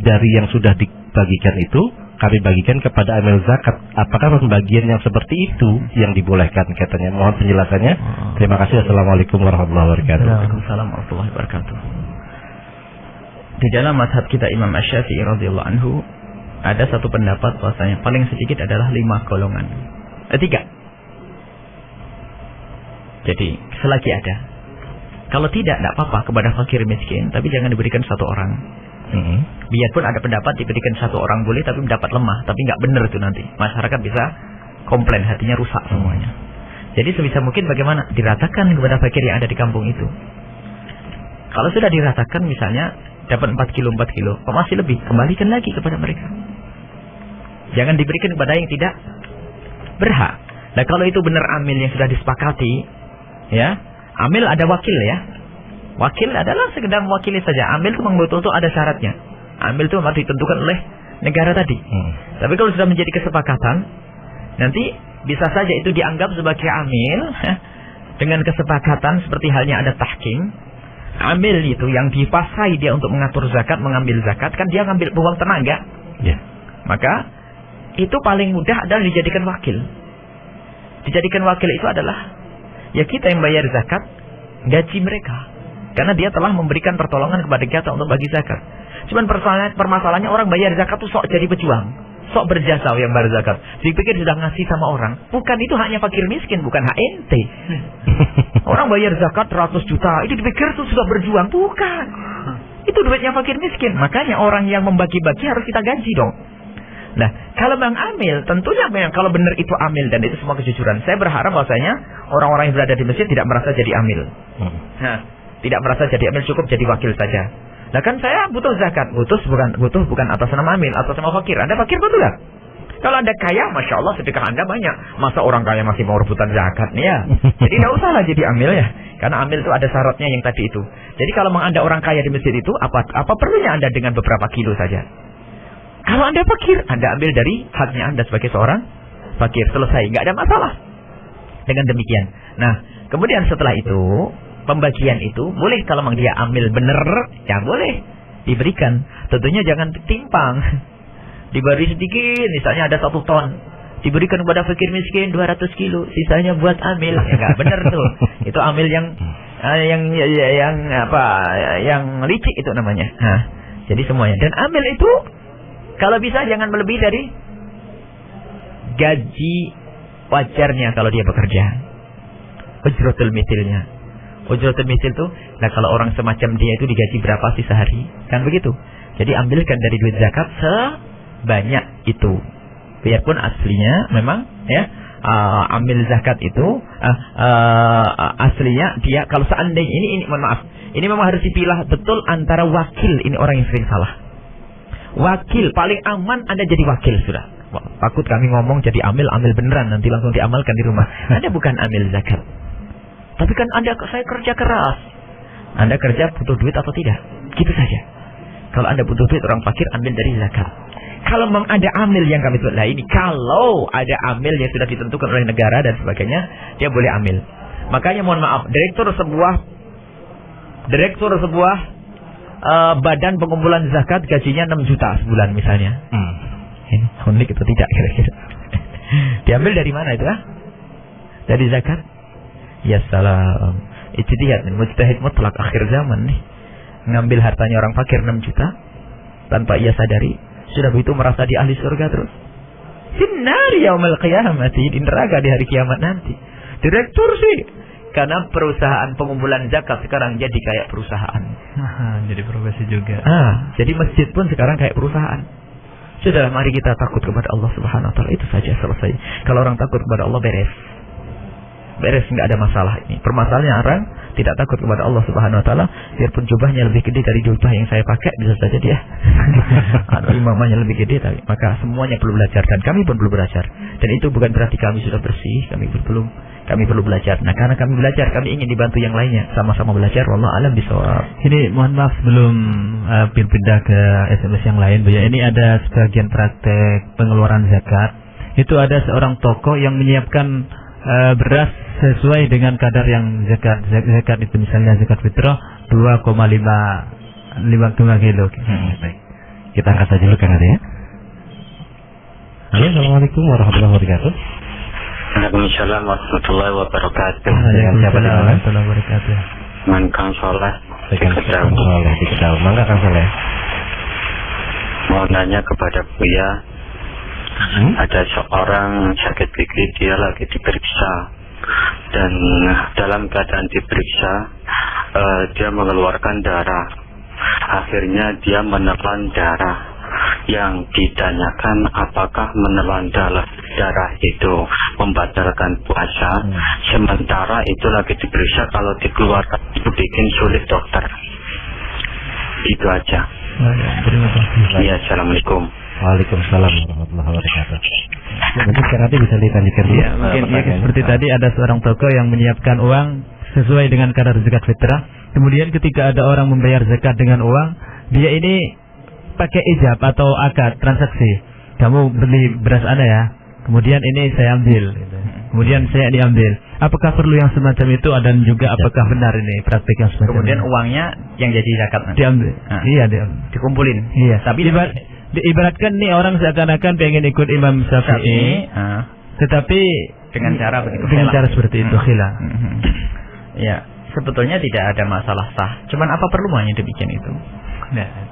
Speaker 3: dari yang sudah dibagikan itu kami bagikan kepada amil zakat. Apakah pembagian yang seperti itu yang dibolehkan katanya? Mohon penjelasannya. Terima kasih. Assalamualaikum warahmatullahi wabarakatuh.
Speaker 5: Waalaikumsalam warahmatullahi wabarakatuh. Di dalam mazhab kita Imam Asy-Syafi'i radhiyallahu anhu ada satu pendapat bahwasanya paling sedikit adalah 5 golongan. 3. Jadi selagi ada. Kalau tidak apa-apa kepada fakir miskin, tapi jangan diberikan 1 orang. Biarpun ada pendapat diberikan 1 orang boleh, tapi mendapat lemah, tapi nggak benar itu nanti. Masyarakat bisa komplain, hatinya rusak semuanya. Jadi sebisa mungkin bagaimana diratakan kepada fakir yang ada di kampung itu. Kalau sudah diratakan misalnya dapat 4 kilo, kok masih lebih, kembalikan lagi kepada mereka. Jangan diberikan kepada yang tidak berhak. Nah kalau itu benar amil yang sudah disepakati, ya, amil ada wakil ya. Wakil adalah sekedar mewakili saja. Amil itu memang betul-betul ada syaratnya. Amil itu harus ditentukan oleh negara tadi. Tapi kalau sudah menjadi kesepakatan, nanti bisa saja itu dianggap sebagai amil dengan kesepakatan seperti halnya ada tahkim. Amil itu yang dipasai dia untuk mengatur zakat, mengambil zakat, kan dia ngambil uang tenaga. Maka itu paling mudah adalah dijadikan wakil. Dijadikan wakil itu adalah ya kita yang bayar zakat, gaji mereka. Karena dia telah memberikan pertolongan kepada kita untuk bagi zakat. Cuman permasalahannya orang bayar zakat tuh sok jadi pejuang, sok berjasa yang bayar zakat. Dipikir sudah ngasih sama orang. Bukan, itu haknya fakir miskin, bukan hak ente. Orang bayar zakat 100 juta, itu dipikir tuh sudah berjuang. Bukan. Itu duitnya fakir miskin. Makanya orang yang membagi-bagi harus kita gaji dong. Nah, kalau Bang Amil, tentunya memang kalau benar itu amil dan itu semua kejujuran. Saya berharap bahwasanya orang-orang yang berada di masjid tidak merasa jadi amil. Nah, tidak merasa jadi amil, cukup jadi wakil saja. Nah kan saya butuh zakat, butuh bukan atas nama amil, atas nama fakir. Anda fakir betul kan? Kalau Anda kaya, masya Allah sedekah Anda banyak. Masa orang kaya masih mau rebutan zakat nih ya? Jadi tidak usahlah jadi amil ya, karena amil itu ada syaratnya yang tadi itu. Jadi kalau memang Anda orang kaya di masjid itu, apa perlunya Anda dengan beberapa kilo saja? Kalau Anda fakir, Anda ambil dari haknya Anda sebagai seorang fakir, selesai, nggak ada masalah. Dengan demikian. Nah, kemudian setelah itu pembagian itu boleh kalau memang dia ambil benar, ya boleh diberikan. Tentunya jangan timpang. Diberi sedikit, misalnya ada 1 ton, diberikan kepada fakir miskin 200 kilo, sisanya buat amil. Ya enggak benar tuh. Itu amil yang licik itu namanya. Nah, jadi semuanya. Dan amil itu kalau bisa jangan melebihi dari gaji wajarnya kalau dia bekerja. Ujratul mitilnya. Ujratul mitil itu, nah kalau orang semacam dia itu digaji berapa sih sehari? Kan begitu. Jadi ambilkan dari duit zakat sebanyak itu. Biarpun aslinya memang ya ambil zakat itu aslinya dia kalau seandainya ini mohon maaf, ini memang harus dipilah betul antara wakil, ini orang yang sering salah. Wakil paling aman Anda jadi wakil sudah. Takut kami ngomong jadi amil beneran nanti langsung diamalkan di rumah. Anda bukan amil zakat. Tapi kan saya kerja keras. Anda kerja butuh duit atau tidak? Gitu saja. Kalau Anda butuh duit orang fakir, ambil dari zakat. Kalau memang ada amil yang kami sebut, ini kalau ada amil yang sudah ditentukan oleh negara dan sebagainya, dia boleh amil. Makanya mohon maaf, direktur sebuah badan pengumpulan zakat gajinya 6 juta sebulan misalnya. Ini unik atau tidak kira-kira? Diambil dari mana itu Dari zakat? Ya salam. Ijtihad, mujtahid mutlak akhir zaman nih. Ngambil hartanya orang fakir 6 juta tanpa ia sadari. Sudah begitu merasa di ahli surga terus. Finnar yaumil qiyamati, di neraka di hari kiamat nanti. Direktur sih. Karena perusahaan pengumpulan zakat sekarang jadi kayak perusahaan.
Speaker 2: Jadi profesi juga.
Speaker 5: Jadi masjid pun sekarang kayak perusahaan. Sudahlah, mari kita takut kepada Allah Subhanahu wa taala, itu saja, selesai. Kalau orang takut kepada Allah beres. Beres, enggak ada masalah ini. Permasalahannya orang tidak takut kepada Allah Subhanahu wa taala, biarpun jubahnya lebih gede dari jubah yang saya pakai, bisa saja dia atau imamahnya lebih gede, tapi maka semuanya perlu belajar dan kami pun perlu belajar. Dan itu bukan berarti kami sudah bersih, kami perlu belajar. Nah, karena kami belajar, kami ingin dibantu yang lainnya, sama-sama belajar. Wallahu a'lam bishawab.
Speaker 2: Ini mohon maaf sebelum pindah ke SMS yang lain, Bu ya. Ini ada sebagian praktek pengeluaran zakat. Itu ada seorang tokoh yang menyiapkan beras sesuai dengan kadar yang zakat itu, misalnya zakat fitrah 2,5 kilo.
Speaker 3: Baik. Kita angkat saja dulu kan ada ya. Halo, assalamualaikum warahmatullahi wabarakatuh.
Speaker 7: Waalaikumsalam warahmatullahi wabarakatuh.
Speaker 2: Waalaikumsalam warahmatullahi wabarakatuh.
Speaker 7: Man Kang Soleh.
Speaker 3: Kang Soleh di Kedau. Mangga Kang Soleh.
Speaker 7: Mau nanya kepada Buya. Ada seorang sakit gigi, dia lagi diperiksa. Dan dalam keadaan diperiksa, dia mengeluarkan darah. Akhirnya dia menelan darah. Yang ditanyakan, apakah menelan darah itu membatalkan puasa? Sementara itu lagi diperiksa, kalau dikeluarkan itu bikin sulit dokter. Itu aja.
Speaker 2: Terima kasih.
Speaker 7: Ya, assalamualaikum.
Speaker 3: Waalaikumsalam warahmatullahi wabarakatuh. Mungkin nanti bisa ditanyakan dulu.
Speaker 2: Ya, mungkin seperti tadi ada seorang tokoh yang menyiapkan uang sesuai dengan kadar zakat fitrah. Kemudian ketika ada orang membayar zakat dengan uang, dia ini pakai ijab atau akad transaksi. Kamu beli beras Anda ya, kemudian ini saya ambil, kemudian saya diambil. Apakah perlu yang semacam itu, dan juga apakah benar ini praktik yang semacam
Speaker 5: Kemudian
Speaker 2: ini?
Speaker 5: uangnya yang jadi zakat
Speaker 2: diambil. Iya, diambil.
Speaker 5: Dikumpulin.
Speaker 2: Iya. Tapi diibaratkan nih orang seakan-akan pengen ikut Imam Syafi'i, tetapi
Speaker 5: dengan cara
Speaker 2: seperti itu khilaf.
Speaker 5: Ya, sebetulnya tidak ada masalah sah. Cuman apa perlunya demikian itu?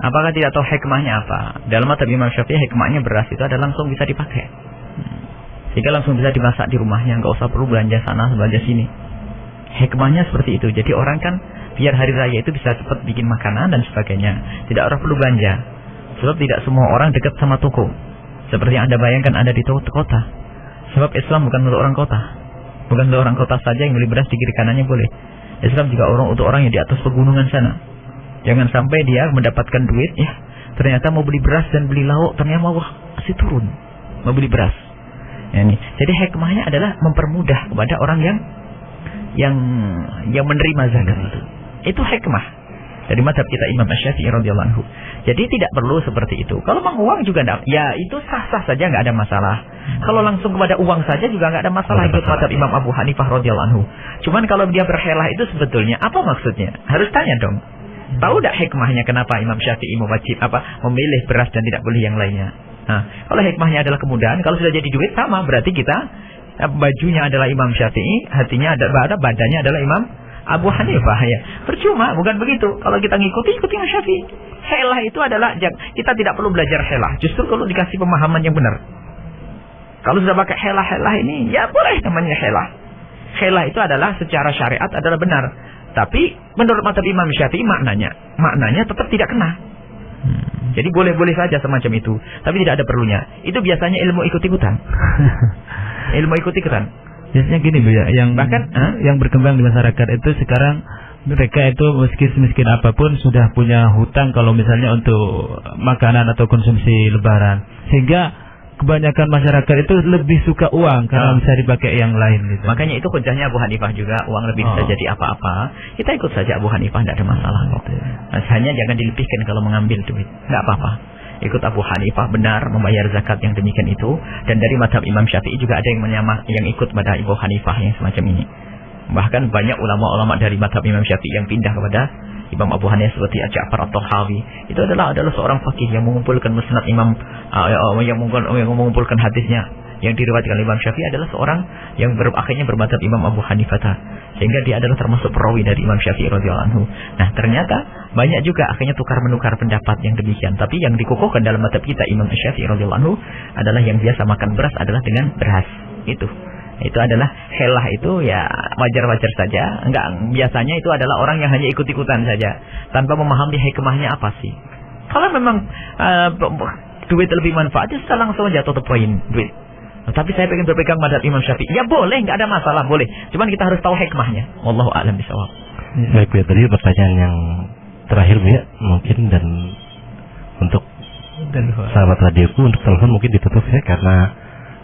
Speaker 5: Apakah tidak tahu hikmahnya apa? Dalam mazhab Imam Syafi'i, hikmahnya beras itu ada langsung bisa dipakai. Sehingga langsung bisa dimasak di rumahnya, nggak usah perlu belanja sana, belanja sini. Hikmahnya seperti itu. Jadi orang kan biar hari raya itu bisa cepat bikin makanan dan sebagainya. Tidak orang perlu belanja. Sebab tidak semua orang dekat sama toko. Seperti yang Anda bayangkan ada di kota. Sebab Islam bukan untuk orang kota. Bukan untuk orang kota saja yang beli beras di kiri kanannya boleh. Islam juga untuk orang yang di atas pegunungan sana. Jangan sampai dia mendapatkan duit, ya ternyata mau beli beras dan beli lauk, ternyata masih turun. Mau beli beras. Ya, ini. Jadi hikmahnya adalah mempermudah kepada orang yang menerima zakat itu. Itu hikmah dari mazhab kita Imam Syafi'i radhiyallahu anhu. Jadi tidak perlu seperti itu. Kalau mang uang juga enggak, ya itu sah-sah saja, enggak ada masalah. Kalau langsung kepada uang saja juga enggak ada masalah, itu mazhab Imam Abu Hanifah radhiyallahu anhu. Cuman kalau dia berhelah itu sebetulnya apa maksudnya? Harus tanya dong. Tahu enggak hikmahnya kenapa Imam Syafi'i memilih beras dan tidak boleh yang lainnya? Nah, kalau hikmahnya adalah kemudahan, kalau sudah jadi duit sama, berarti kita bajunya adalah Imam Syafi'i, hatinya ada badannya adalah Imam Abu Hanifah, ya. Percuma, bukan begitu. Kalau kita ikuti Imam Syafi'i. Helah itu adalah, kita tidak perlu belajar helah. Justru kalau dikasih pemahaman yang benar. Kalau sudah pakai helah ini, ya boleh namanya helah. Helah itu adalah secara syariat adalah benar. Tapi menurut mazhab Imam Syafi'i maknanya tetap tidak kena. Jadi boleh-boleh saja semacam itu. Tapi tidak ada perlunya. Itu biasanya ilmu ikut-ikutan. Ilmu ikut-ikutan.
Speaker 2: Biasanya gini Bu ya, yang berkembang di masyarakat itu sekarang mereka itu miskin apapun sudah punya hutang kalau misalnya untuk makanan atau konsumsi lebaran. Sehingga kebanyakan masyarakat itu lebih suka uang karena bisa dipakai yang lain gitu.
Speaker 5: Makanya itu hujahnya Abu Hanifah juga, uang lebih bisa jadi apa-apa. Kita ikut saja Abu Hanifah, tidak ada masalah kok. Hanya jangan dilebihkan kalau mengambil duit. Enggak apa-apa. Ikut Abu Hanifah benar membayar zakat yang demikian itu, dan dari mazhab Imam Syafi'i juga ada yang ikut pada Abu Hanifah yang semacam ini. Bahkan banyak ulama-ulama dari mazhab Imam Syafi'i yang pindah kepada Imam Abu Hanifah seperti Ja'far at-Tahawi. Itu adalah seorang faqih yang mengumpulkan musnad Imam yang mengumpulkan hadisnya yang diriwayatkan Imam Syafi'i adalah seorang yang akhirnya bermadzhab Imam Abu Hanifah, sehingga dia adalah termasuk perawi dari Imam Syafi'i radhiyallahu anhu. Nah, ternyata banyak juga akhirnya tukar menukar pendapat yang demikian, tapi yang dikukuhkan dalam madzhab kita Imam Syafi'i radhiyallahu anhu adalah yang biasa makan beras adalah dengan beras. Itu adalah helah, itu ya wajar-wajar saja. Biasanya itu adalah orang yang hanya ikut-ikutan saja tanpa memahami hikmahnya apa sih. Kalau memang duit lebih manfaat, ya langsung aja tutup poin duit. Tapi saya pengen berpegang mazhab Imam Syafi'i. Ya boleh, nggak ada masalah, boleh. Cuman kita harus tahu hikmahnya. Wallahu a'lam bishawab.
Speaker 3: Baik, Bu. Tadi pertanyaan yang terakhir, Bu, ya, mungkin dan untuk sahabat radioku untuk telepon mungkin ditutup ya, karena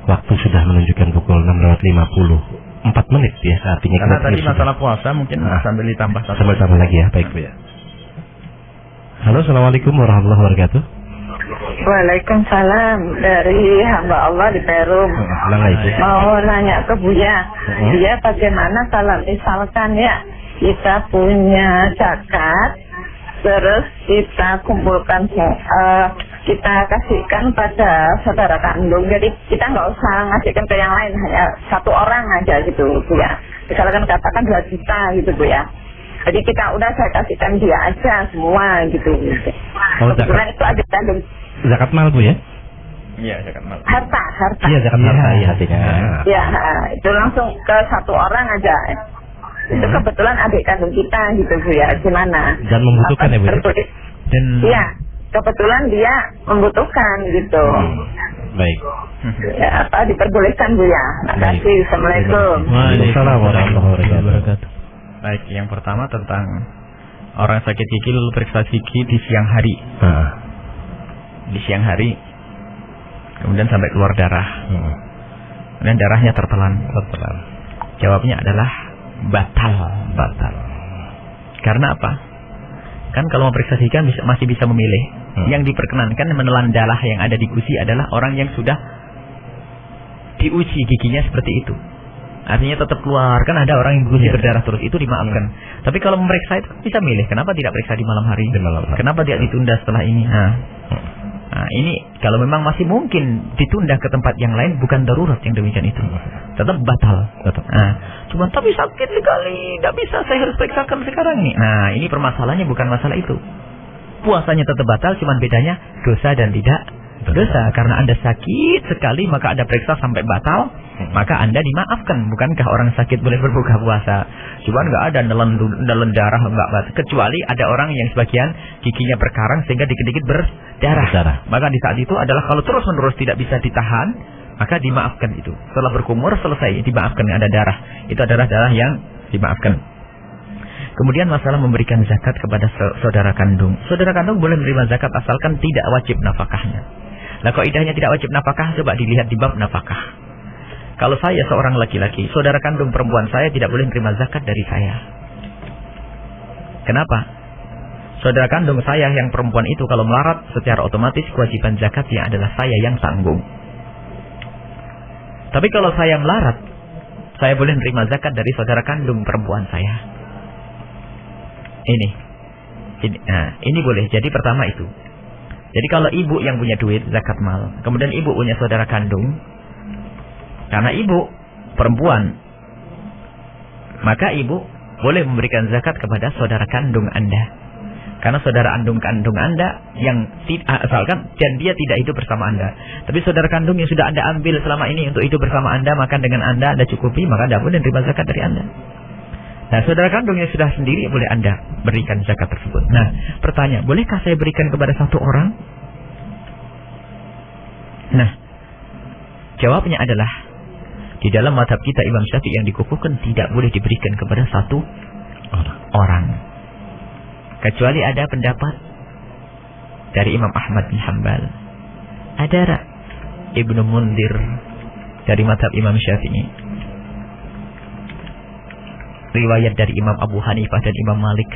Speaker 3: waktu sudah menunjukkan pukul 6:54 menit ya. Artinya
Speaker 5: karena tadi masalah puasa mungkin sambil ditambah satu.
Speaker 3: Sambil tambah lagi ya. Baik, Bu, ya. Halo, assalamualaikum warahmatullahi wabarakatuh.
Speaker 8: Waalaikumsalam, dari hamba Allah di Perum. Mau nanya ke Buya, Buya bagaimana kalau misalkan ya kita punya zakat, terus kita kumpulkan, kita kasihkan pada saudara kandung, jadi kita nggak usah ngasihkan ke yang lain, hanya satu orang aja gitu, Buya. Misalkan katakan 2 juta gitu, Buya. Jadi kita udah saya kasihkan dia aja semua gitu. Kebetulan itu ada kandung.
Speaker 3: Zakat mal, Bu, ya?
Speaker 5: Iya, zakat mal.
Speaker 8: Harta.
Speaker 3: Iya, zakat harta ya artinya.
Speaker 8: Ya, itu langsung ke satu orang aja. Itu kebetulan adik kandung kita gitu, Bu, ya. Gimana?
Speaker 3: Dan membutuhkan ya, Bu.
Speaker 8: Iya, kebetulan dia membutuhkan gitu.
Speaker 3: Baik.
Speaker 8: Ya, diperbolehkan, Bu, ya. Terima kasih. Assalamualaikum.
Speaker 3: Waalaikumsalam warahmatullahi wabarakatuh.
Speaker 5: Baik, yang pertama tentang orang sakit gigi lalu periksa gigi di siang hari. Di siang hari, kemudian sampai keluar darah. Kemudian darahnya tertelan. Jawabnya adalah batal. Karena apa? Kan kalau mau periksa gigi kan masih bisa memilih. Yang diperkenankan menelan darah yang ada di gusi adalah orang yang sudah diuji giginya seperti itu. Artinya tetap keluar. Kan ada orang yang gusi berdarah terus, itu dimaafkan. Tapi kalau memeriksa itu bisa milih. Kenapa tidak periksa di malam hari? Kenapa tidak ditunda setelah ini? Nah, ini kalau memang masih mungkin ditunda ke tempat yang lain, bukan darurat yang demikian itu. Tetap batal. Cuma tapi sakit sekali, tidak bisa, saya harus periksakan sekarang nih. Nah, ini permasalahannya bukan masalah itu. Puasanya tetap batal, cuman bedanya dosa dan tidak dosa. Karena Anda sakit sekali, maka Anda periksa sampai batal, maka Anda dimaafkan. Bukankah orang sakit boleh berbuka puasa? Cuman nggak ada nelen darah, nggak. Kecuali ada orang yang sebagian giginya berkarang sehingga dikit-dikit berdarah. Maka di saat itu adalah kalau terus-menerus tidak bisa ditahan, maka dimaafkan itu. Setelah berkumur selesai, dimaafkan, ada darah. Itu adalah darah yang dimaafkan. Kemudian masalah memberikan zakat kepada saudara kandung. Saudara kandung boleh menerima zakat asalkan tidak wajib nafkahnya. Nah, kaidahnya tidak wajib nafkah, coba dilihat di bab nafkah. Kalau saya seorang laki-laki, saudara kandung perempuan saya tidak boleh menerima zakat dari saya. Kenapa? Saudara kandung saya yang perempuan itu kalau melarat, secara otomatis kewajiban zakatnya adalah saya yang tanggung. Tapi kalau saya melarat, saya boleh menerima zakat dari saudara kandung perempuan saya. Ini boleh. Jadi pertama itu. Jadi kalau ibu yang punya duit, zakat mal. Kemudian ibu punya saudara kandung. Karena ibu perempuan, maka ibu boleh memberikan zakat kepada saudara kandung Anda. Karena saudara kandung Anda yang asalkan dan dia tidak hidup bersama Anda. Tapi saudara kandung yang sudah Anda ambil selama ini untuk hidup bersama Anda, maka dengan Anda cukupi, maka Anda boleh menerima zakat dari Anda. Nah, saudara kandung yang sudah sendiri boleh Anda berikan zakat tersebut. Nah, pertanyaan, bolehkah saya berikan kepada satu orang? Nah, jawabnya adalah di dalam mazhab kita Imam Syafi'i yang dikukuhkan tidak boleh diberikan kepada satu orang. Kecuali ada pendapat dari Imam Ahmad bin Hanbal. Ada Ibnu Mundir dari mazhab Imam Syafi'i. Riwayat dari Imam Abu Hanifah dan Imam Malik.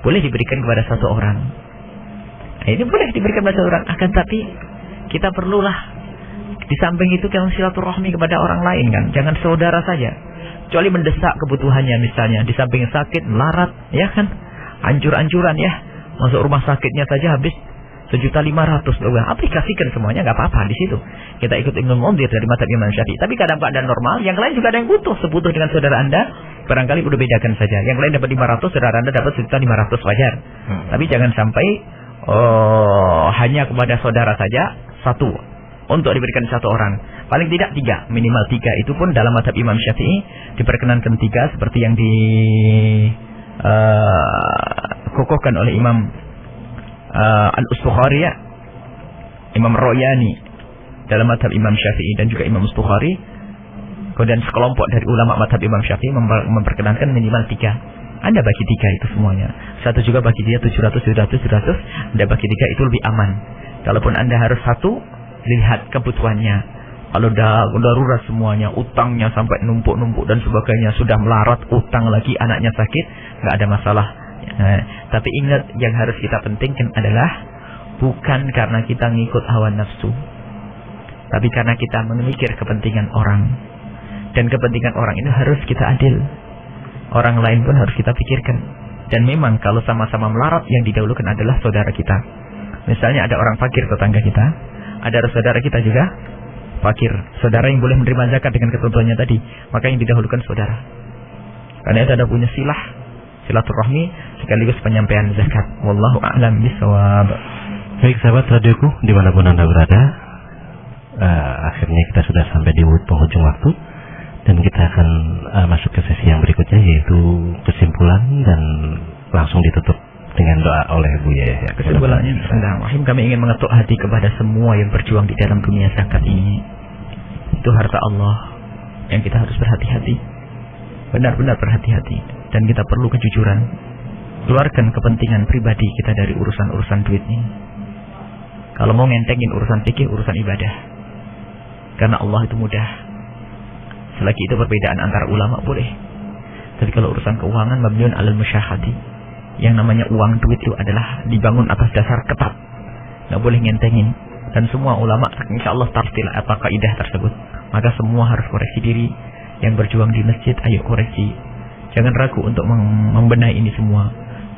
Speaker 5: Boleh diberikan kepada satu orang. Nah, ini boleh diberikan kepada satu orang. Akan tapi kita perlulah di samping itu kita silaturahmi kepada orang lain kan. Jangan saudara saja. Kecuali mendesak kebutuhannya misalnya. Di samping sakit, melarat, ya kan? Ancur-ancuran ya. Masuk rumah sakitnya saja habis 1.500.000 loh. Aplikasikan semuanya, nggak apa-apa di situ. Kita ikut Ibnu Mundhir dari mazhab Imam Syafi'i. Tapi kadang keadaan normal, yang lain juga ada yang butuh. Sebutuh dengan saudara Anda, barangkali udah bedakan saja. Yang lain dapat 500, saudara Anda dapat 1.500 wajar. Tapi jangan sampai hanya kepada saudara saja satu untuk diberikan satu orang. Paling tidak 3, minimal 3. Itu pun dalam mazhab Imam Syafi'i diperkenankan 3 seperti yang dikukuhkan oleh Imam Al-Ustukhari, ya, Imam Royani dalam mazhab Imam Syafi'i dan juga Imam Ustukhari. Kemudian sekelompok dari ulama mazhab Imam Syafi'i memperkenankan minimal 3. Anda bagi 3 itu semuanya. Satu juga bagi dia 700. Anda bagi 3 itu lebih aman. Kalaupun Anda harus satu, lihat kebutuhannya. Kalau darurat semuanya, utangnya sampai numpuk-numpuk dan sebagainya, sudah melarat, utang lagi, anaknya sakit, nggak ada masalah. Nah, tapi ingat, yang harus kita pentingkan adalah bukan karena kita ngikut hawa nafsu, tapi karena kita memikir kepentingan orang. Dan kepentingan orang ini harus kita adil. Orang lain pun harus kita pikirkan. Dan memang kalau sama-sama melarat, yang didahulukan adalah saudara kita. Misalnya ada orang fakir tetangga kita, ada saudara kita juga fakir, saudara yang boleh menerima zakat dengan ketentuannya tadi, maka yang didahulukan saudara. Karena itu ada punya silaturahmi sekaligus penyampaian zakat. Wallahu a'lam bishawab.
Speaker 3: Baik sahabat radioku dimanapun Anda berada, akhirnya kita sudah sampai di penghujung waktu dan kita akan masuk ke sesi yang berikutnya, yaitu kesimpulan dan langsung ditutup dengan doa oleh Buya Yahya.
Speaker 5: Kesimpulannya, Bismillahirrahmanirrahim, kami ingin mengetuk hati kepada semua yang berjuang di dalam dunia zakat ini. Itu harta Allah yang kita harus berhati-hati, benar-benar berhati-hati, dan kita perlu kejujuran. Keluarkan kepentingan pribadi kita dari urusan-urusan duit ini. Kalau mau ngentengin urusan fikih, urusan ibadah, karena Allah itu mudah. Selagi itu perbedaan antara ulama boleh. Tapi kalau urusan keuangan, mabniun alal musyahadi, yang namanya uang duit itu adalah dibangun atas dasar ketat, nggak boleh ngentengin. Dan semua ulama insya Allah tartil apa kaidah tersebut. Maka semua harus koreksi diri. Yang berjuang di masjid, ayo koreksi. Jangan ragu untuk membenahi ini semua.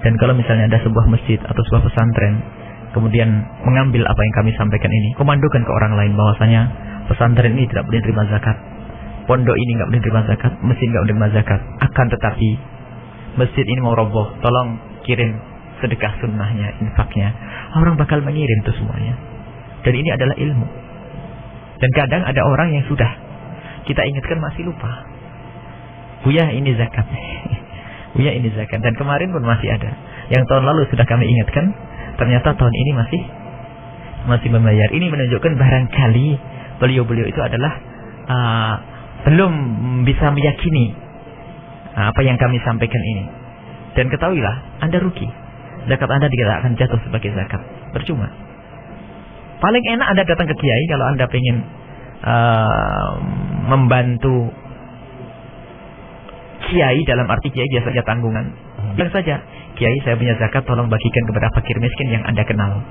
Speaker 5: Dan kalau misalnya ada sebuah masjid atau sebuah pesantren, kemudian mengambil apa yang kami sampaikan ini, komandokan ke orang lain bahwasanya pesantren ini tidak boleh terima zakat, pondok ini nggak boleh terima zakat, masjid nggak boleh terima zakat. Akan tetapi masjid ini mau roboh, tolong kirim sedekah sunnahnya, infaknya. Orang bakal mengirim itu semuanya. Dan ini adalah ilmu. Dan kadang ada orang yang sudah kita ingatkan masih lupa. Buya ini zakat. Buya ini zakat. Dan kemarin pun masih ada. Yang tahun lalu sudah kami ingatkan, ternyata tahun ini masih membayar. Ini menunjukkan barangkali beliau-beliau itu adalah belum bisa meyakini apa yang kami sampaikan ini. Dan ketahuilah, Anda rugi. Zakat Anda tidak akan jatuh sebagai zakat. Percuma. Paling enak Anda datang ke kiai kalau Anda pengen membantu kiai, dalam arti kiai biasa saja tanggungan. Bilang saja, kiai saya punya zakat, tolong bagikan kepada fakir miskin yang Anda kenal.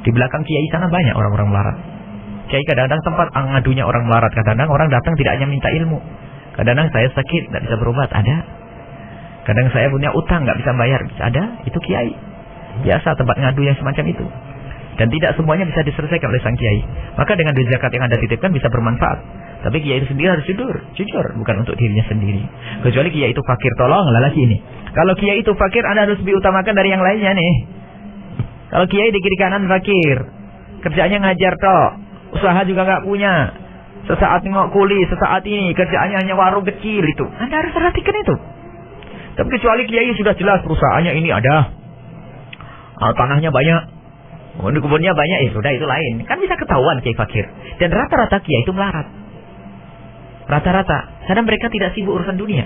Speaker 5: Di belakang kiai sana banyak orang-orang melarat. Kiai kadang-kadang tempat ngadunya orang melarat. Kadang-kadang orang datang tidak hanya minta ilmu. Kadang-kadang saya sakit, tidak bisa berobat, ada. Kadang saya punya utang, nggak bisa bayar, bisa ada. Itu kiai. Biasa tempat ngadu yang semacam itu. Dan tidak semuanya bisa diselesaikan oleh sang kiai. Maka dengan duit zakat yang Anda titipkan bisa bermanfaat. Tapi kiai itu sendiri harus jujur, bukan untuk dirinya sendiri. Kecuali kiai itu fakir, tolonglah lagi ini. Kalau kiai itu fakir, Anda harus diutamakan dari yang lainnya nih. Kalau kiai di kiri kanan fakir, kerjanya ngajar tok, usaha juga nggak punya, sesaat nengok kuli, sesaat ini kerjaannya hanya warung kecil, itu Anda harus perhatikan itu. Tapi kecuali kiai sudah jelas perusahaannya ini ada, tanahnya banyak, kebunnya banyak, ya sudah itu lain. Kan bisa ketahuan kiai fakir. Dan rata-rata kiai itu melarat. Rata-rata. Karena mereka tidak sibuk urusan dunia.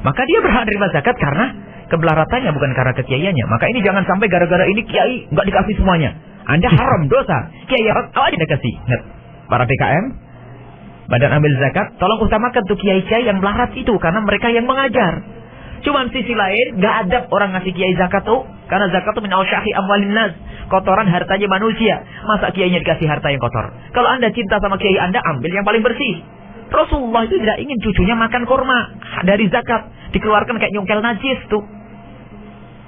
Speaker 5: Maka dia berhak menerima zakat karena kemelaratannya, bukan karena kekiaiannya. Maka ini jangan sampai gara-gara ini kiai nggak dikasih semuanya. Anda haram, dosa. Kiai awal dikasih. Nah, para PKM, Badan Ambil Zakat, tolong utamakan tuh kiai-kiai yang melarat itu, karena mereka yang mengajar. Cuman sisi lain, nggak adab orang ngasih kiai zakat tuh, karena zakat tuh min ausyahi amwalin nas, kotoran hartanya manusia. Masa kiainya dikasih harta yang kotor? Kalau Anda cinta sama kiai Anda, ambil yang paling bersih. Rasulullah itu tidak ingin cucunya makan kurma dari zakat, dikeluarkan kayak nyongkel najis tuh.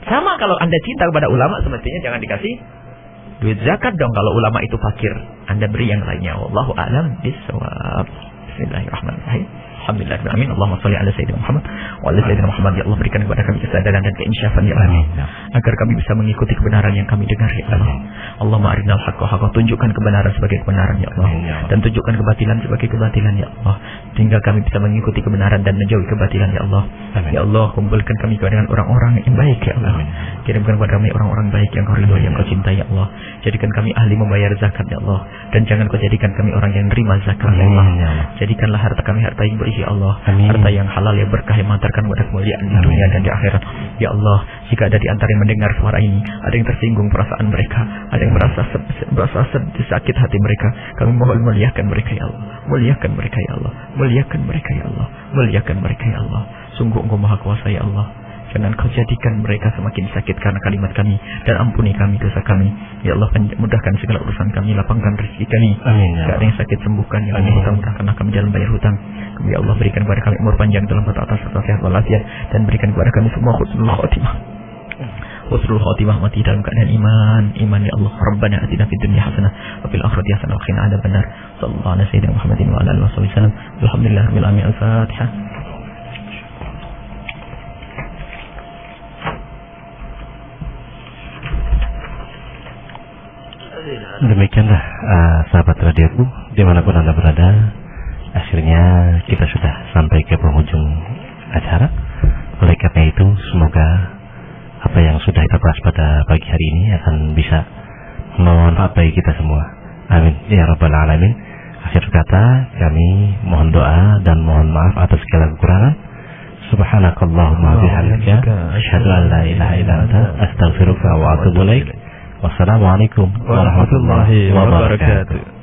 Speaker 5: Sama kalau Anda cinta kepada ulama, semestinya jangan dikasih duit zakat dong kalau ulama itu fakir. Anda beri yang lainnya. Wallahu a'lam bishawab. Bismillahirrahmanirrahim. Alhamdulillahirrahmanirrahim. Allahumma shalli ala sayyidina Muhammad wa ala sayyidina Muhammad. Ya Allah, berikan kepada kami kesadaran dan keinsyafan ya Allah, agar kami bisa mengikuti kebenaran yang kami dengar ya Allah. Allahumma arinal haqqa haqqa, tunjukkan kebenaran sebagai kebenaran ya Allah, dan tunjukkan kebatilan sebagai kebatilan ya Allah, sehingga kami bisa mengikuti kebenaran dan menjauhi kebatilan ya Allah. Ya Allah, kumpulkan kami dengan orang-orang yang baik ya Allah. Kirimkan kepada kami orang-orang baik yang kau ridhoi, yang kau cintai ya Allah. Jadikan kami ahli membayar zakat ya Allah, dan jangan kau jadikan kami orang yang nerima zakat ya Allah. Jadikanlah harta kami harta yang berisi ya Allah, harta yang halal yang berkah yang mengantarkan kepada kemuliaan di dunia dan di akhirat ya Allah. Jika ada di antara yang mendengar suara ini ada yang tersinggung perasaan mereka, ada yang merasa sakit hati mereka, kami mohon muliakan mereka ya Allah, muliakan mereka ya Allah, muliakan mereka ya Allah, muliakan mereka ya Allah. Sungguh Engkau Maha Kuasa ya Allah. Jangan kau jadikan mereka semakin sakit karena kalimat kami, dan ampuni kami dosa kami ya Allah. Mudahkan segala urusan kami, lapangkan rezeki kami. Amin. Jika ada yang sakit sembuhkan, yang ada hutang mudahkanlah kami dalam bayar hutang. Ya Allah, berikan kepada kami umur panjang dalam ketaatan serta sehat walafiat, dan berikan kepada kami semua husnul khotimah. Husnul khotimah, mati dalam keadaan iman ya Allah. Rabbana atina fid dunya hasanah wa fil akhirati hasanah wa qina adzabannar. Sallallahu alaihi wasallam Muhammadin wa ala alihi wasallam. Alhamdulillahirabbil alamin. Al-Fatihah.
Speaker 3: Demikianlah sahabat radioku dimanapun Anda berada, akhirnya kita sudah sampai ke penghujung acara. Oleh karena itu semoga apa yang sudah kita bahas pada pagi hari ini akan bisa bermanfaat bagi kita semua. Amin ya rabbal alamin. Akhir kata kami mohon doa dan mohon maaf atas segala kekurangan. Subhanakallahumma bihamdika asyhadu an la ilaha illa anta astaghfiruka wa atubu ilaik. Wassalamualaikum warahmatullahi wabarakatuh.